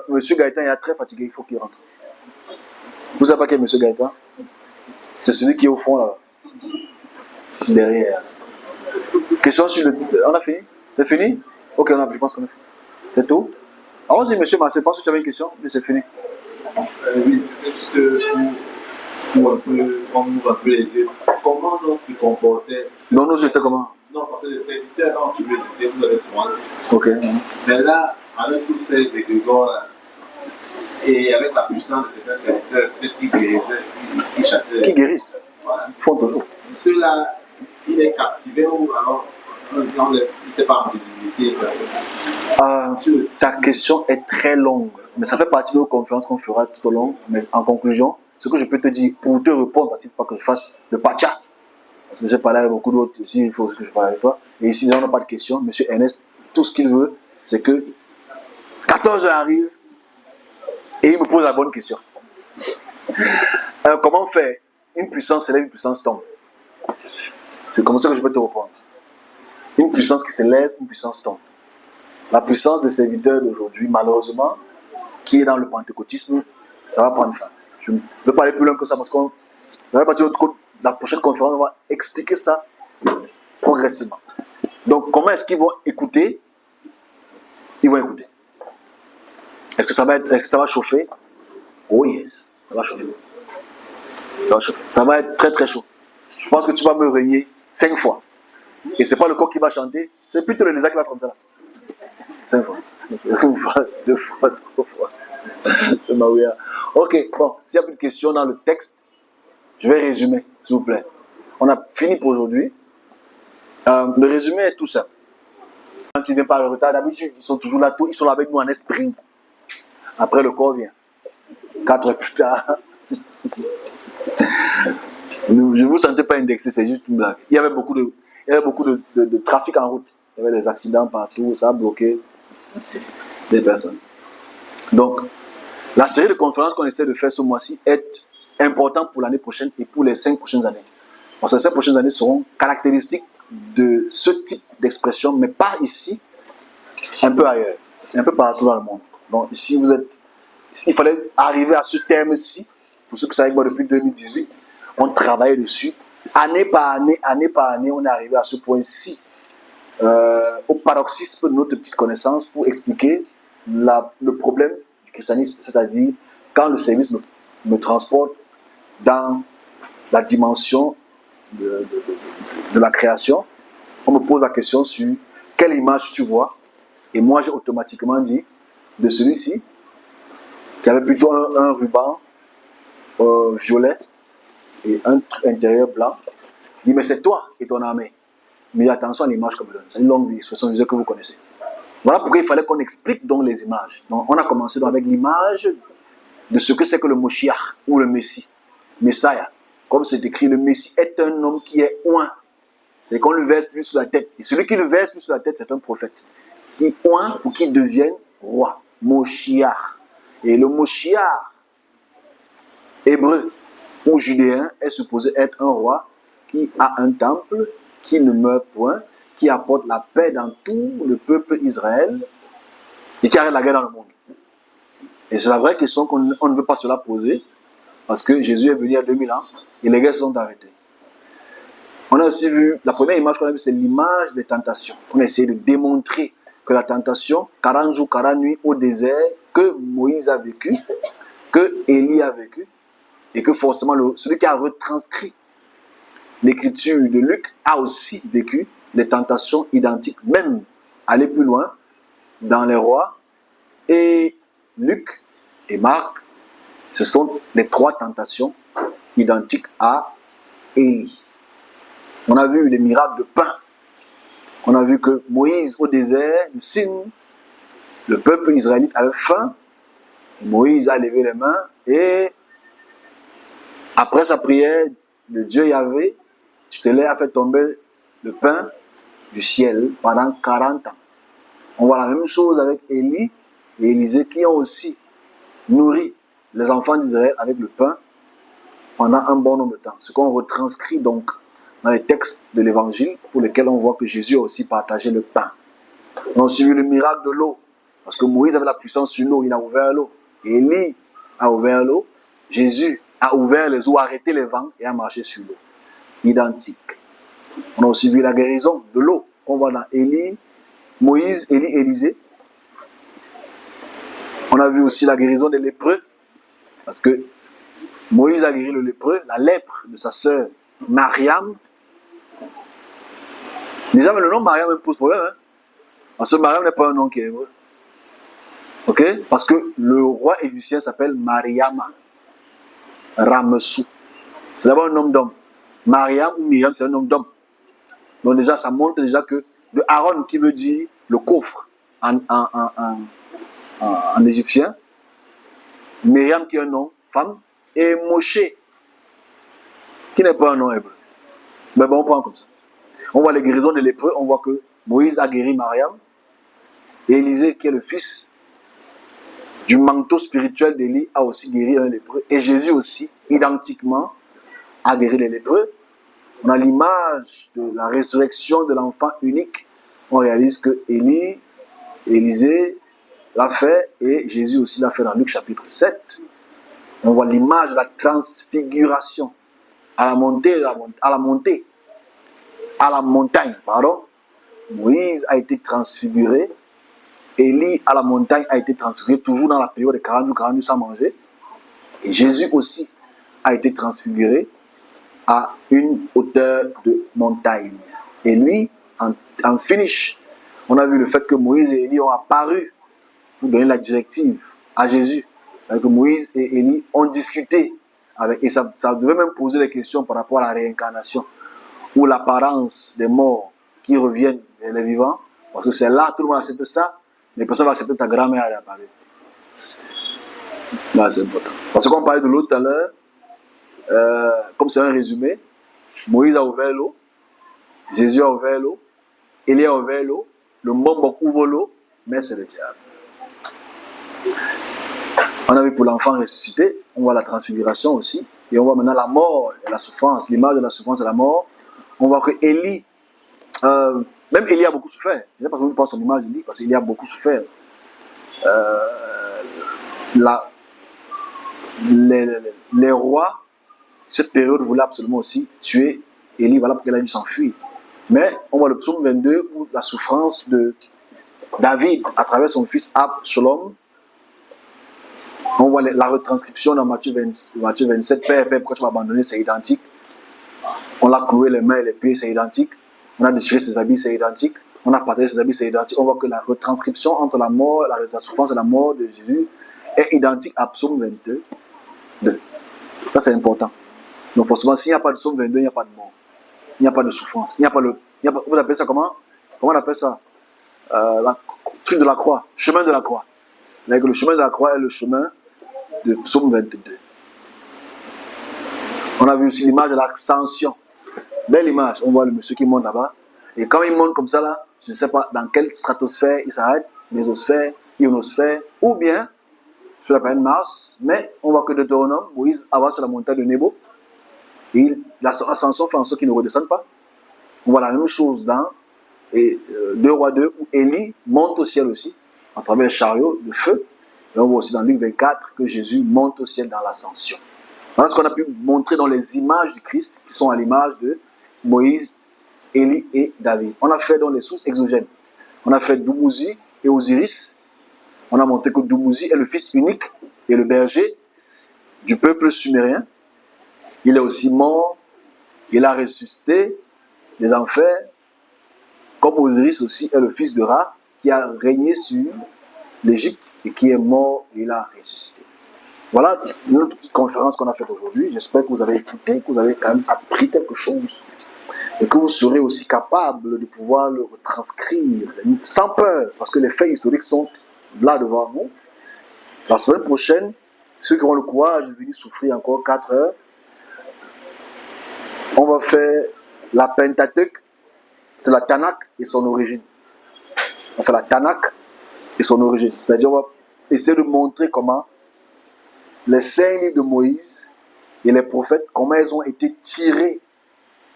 Monsieur Gaëtan, il est très fatigué, il faut qu'il rentre. Vous savez pas qui est Monsieur Gaëtan? C'est celui qui est au fond là. Derrière. Question sur le. On a fini? C'est fini? Ok, je pense qu'on a fini. C'est tout? Allons-y, monsieur Marcel, je pense que tu avais une question, mais c'est fini. Oui, c'était juste pour un peu, on ouvre un peu les yeux. Comment on se comportait? Non, nous, j'étais comment? Non, parce que les serviteurs ont toujours hésité, vous avez souvent dit. Ok. Mais là, avec tous ces égrégores là, et avec la puissance de certains serviteurs, peut-être qu'ils guérissaient, qu'ils chassaient. Qui guérissent? Voilà. Font toujours. Ceux-là, il est captivé ou alors il n'était pas en visibilité parce que... Ta question est très longue, mais ça fait partie de nos conférences qu'on fera tout au long. Mais en conclusion, ce que je peux te dire, pour te répondre, parce qu'il ne faut pas que je fasse le pacha, parce que j'ai parlé avec beaucoup d'autres ici, il faut que je parle avec toi. Et ici, on n'a pas de questions. Monsieur Ernest, tout ce qu'il veut, c'est que 14 heures arrive, Et il me pose la bonne question. Comment faire? Une puissance s'élève, une puissance tombe. C'est comme ça que je peux te répondre. Une puissance qui s'élève, une puissance tombe. La puissance des serviteurs d'aujourd'hui, malheureusement, qui est dans le pentecôtisme, ça va prendre fin. Je ne veux pas aller plus loin que ça parce qu'on va partir la prochaine conférence, on va expliquer ça progressivement. Donc, comment est-ce qu'ils vont écouter? Ils vont écouter. Est-ce que ça va chauffer? Oh yes, ça va chauffer. Ça va être très très chaud. Je pense que tu vas me réveiller 5 fois. Et c'est pas le corps qui va chanter, c'est plutôt le désert qui va chanter là. 5 fois. 1 fois, 2 fois, 3 fois. Ok, bon, s'il n'y a plus de questions dans le texte, je vais résumer, s'il vous plaît. On a fini pour aujourd'hui. Le résumé est tout simple. Les gens qui viennent par le retard, d'habitude, ils sont toujours là, ils sont là avec nous en esprit. Après, le corps vient. 4 heures plus tard. Je ne vous sentais pas indexé, c'est juste une blague. Il y avait beaucoup de trafic en route. Il y avait des accidents partout, ça a bloqué des personnes. Donc, la série de conférences qu'on essaie de faire ce mois-ci est importante pour l'année prochaine et pour les 5 prochaines années. Parce que ces 5 prochaines années seront caractéristiques de ce type d'expression, mais pas ici, un peu ailleurs, un peu partout dans le monde. Donc ici, il fallait arriver à ce terme-ci. Pour ceux qui savent avec moi depuis 2018, on travaillait dessus. Année par année, on est arrivé à ce point-ci, au paroxysme de notre petite connaissance pour expliquer le problème du christianisme, c'est-à-dire quand le service me transporte dans la dimension de la création, on me pose la question sur quelle image tu vois, et moi j'ai automatiquement dit de celui-ci qui avait plutôt un ruban violet et un intérieur blanc. Il dit mais c'est toi et ton armée. Mais attention à l'image que me donne. C'est une longue expression que vous connaissez. Voilà pourquoi il fallait qu'on explique donc les images. Donc, on a commencé donc avec l'image de ce que c'est que le Moshiach ou le Messie. Messiah. Comme c'est écrit, le Messie est un homme qui est oint. Et qu'on le verse lui sur la tête. Et celui qui le verse lui sur la tête, c'est un prophète. Qui oint pour qu'il devienne roi. Moshiach. Et le Moshiach hébreu ou judéen est supposé être un roi qui a un temple, qui ne meurt point, qui apporte la paix dans tout le peuple Israël et qui arrête la guerre dans le monde. Et c'est la vraie question qu'on ne veut pas se la poser parce que Jésus est venu il y a 2000 ans et les guerres se sont arrêtées. On a aussi vu, la première image qu'on a vue, c'est l'image des tentations. On a essayé de démontrer que la tentation, 40 jours, 40 nuits au désert, que Moïse a vécu, que Élie a vécu, et que forcément celui qui a retranscrit l'écriture de Luc a aussi vécu des tentations identiques, même aller plus loin dans les rois. Et Luc et Marc, ce sont les 3 tentations identiques à Élie. On a vu les miracles de pain. On a vu que Moïse au désert, le signe, le peuple israélite avait faim. Moïse a levé les mains et après sa prière, le Dieu Yahvé, Tutelé a fait tomber le pain du ciel pendant 40 ans. On voit la même chose avec Élie et Élisée qui ont aussi nourri les enfants d'Israël avec le pain pendant un bon nombre de temps. Ce qu'on retranscrit donc dans les textes de l'évangile pour lesquels on voit que Jésus a aussi partagé le pain. On a aussi vu le miracle de l'eau parce que Moïse avait la puissance sur l'eau, il a ouvert l'eau. Élie a ouvert l'eau, Jésus a ouvert les eaux, a arrêté les vents et a marché sur l'eau. Identique. On a aussi vu la guérison de l'eau qu'on voit dans Élie, Moïse, Élie, Élisée. On a vu aussi la guérison des lépreux parce que Moïse a guéri le lépreux, la lèpre de sa sœur Mariam. Déjà, mais le nom Mariam me pose problème. Hein? Parce que Mariam n'est pas un nom qui est hébreu. Ok? Parce que le roi égyptien s'appelle Mariama. Ramessou. C'est d'abord un nom d'homme. Mariam ou Myriam, c'est un nom d'homme. Donc déjà, ça montre déjà que de Aaron qui veut dire le coffre en égyptien, Myriam qui est un nom femme, et Moshe qui n'est pas un nom hébreu. Mais bon, on prend comme ça. On voit les guérisons des lépreux, on voit que Moïse a guéri Mariam, et Élisée qui est le fils du manteau spirituel d'Élie a aussi guéri un lépreux. Et Jésus aussi, identiquement, a guéri les lépreux. On a l'image de la résurrection de l'enfant unique. On réalise que Élisée l'a fait et Jésus aussi l'a fait dans Luc chapitre 7. On voit l'image de la transfiguration à la montagne. Moïse a été transfiguré. Élie à la montagne a été transfiguré, toujours dans la période de 40 jours sans manger. Et Jésus aussi a été transfiguré à une hauteur de montagne. Et lui, en finish, on a vu le fait que Moïse et Élie ont apparu pour donner la directive à Jésus. Que Moïse et Élie ont discuté avec, et ça devait même poser des questions par rapport à la réincarnation ou l'apparence des morts qui reviennent vers les vivants. Parce que c'est là, tout le monde accepte ça. Mais personne va accepter ta grand-mère à réapparaître. Là, c'est important. Parce qu'on parlait de l'eau tout à l'heure, comme c'est un résumé, Moïse a ouvert l'eau, Jésus a ouvert l'eau, Élie a ouvert l'eau, le Mbombo ouvre l'eau, mais c'est le diable. On a vu pour l'enfant ressuscité, on voit la transfiguration aussi, et on voit maintenant la mort et la souffrance, l'image de la souffrance et la mort. On voit que Élie, même Élie a beaucoup souffert. Je ne sais pas si vous pensez son image d'Élie, parce qu'il a beaucoup souffert. Les rois, cette période voulaient absolument aussi tuer Élie, voilà pourquoi il a dû s'enfuir. Mais on voit le psaume 22 où la souffrance de David à travers son fils Absalom. On voit la retranscription dans Matthieu 27. Père, pourquoi tu m'as abandonné, c'est identique. On l'a cloué les mains et les pieds, c'est identique. On a déchiré ses habits, c'est identique. On a partagé ses habits, c'est identique. On voit que la retranscription entre la mort, la souffrance et la mort de Jésus est identique à Psaume 22. Ça, c'est important. Donc, forcément, s'il n'y a pas de Psaume 22, il n'y a pas de mort. Il n'y a pas de souffrance. Vous appelez ça comment? Comment on appelle ça? Le truc de la croix. Chemin de la croix. Le chemin de la croix est le chemin de Psaume 22. On a vu aussi l'image de l'ascension. Belle image. On voit le monsieur qui monte là-bas. Et quand il monte comme ça là, je ne sais pas dans quelle stratosphère il s'arrête, mésosphère, ionosphère, ou bien sur la planète Mars. Mais on voit que Deutéronome, Moïse avance sur la montagne de Nebo. Et l'ascension fait en sorte qu'il ne redescende pas. On voit la même chose dans 2 Rois 2 où Élie monte au ciel aussi, à travers un chariot de feu. Et on voit aussi dans Luc 24 que Jésus monte au ciel dans l'ascension. Voilà ce qu'on a pu montrer dans les images du Christ, qui sont à l'image de Moïse, Élie et David. On a fait dans les sources exogènes. On a fait Dumuzi et Osiris. On a montré que Dumuzi est le fils unique et le berger du peuple sumérien. Il est aussi mort, il a ressuscité des enfers, comme Osiris aussi est le fils de Ra, qui a régné sur l'Égypte et qui est mort et il a ressuscité. Voilà une petite conférence qu'on a faite aujourd'hui. J'espère que vous avez écouté, que vous avez quand même appris quelque chose et que vous serez aussi capable de pouvoir le retranscrire sans peur, parce que les faits historiques sont là devant nous. La semaine prochaine, ceux qui auront le courage de venir souffrir encore 4 heures, on va faire la Pentateuque, c'est la Tanakh et son origine. On fait la Tanakh et son origine. C'est-à-dire, on va essayer de montrer comment les 5 livres de Moïse et les prophètes, comment ils ont été tirés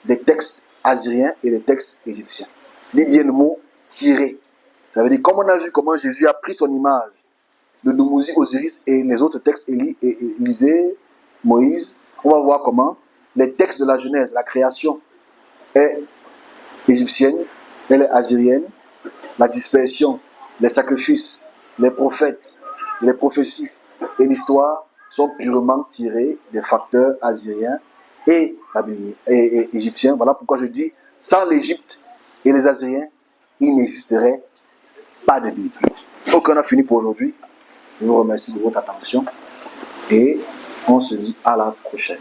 des textes assyriens et des textes égyptiens. Dis bien le mot tiré. Ça veut dire, comme on a vu comment Jésus a pris son image de Dumuzi, Osiris et les autres textes Élisée, Moïse, on va voir comment les textes de la Genèse, la création, est égyptienne, elle est assyrienne, la dispersion, les sacrifices, les prophètes, les prophéties et l'histoire sont purement tirés des facteurs assyriens et égyptiens. Voilà pourquoi je dis, sans l'Égypte et les Assyriens, il n'existerait pas de Bible. Donc on a fini pour aujourd'hui. Je vous remercie de votre attention et on se dit à la prochaine.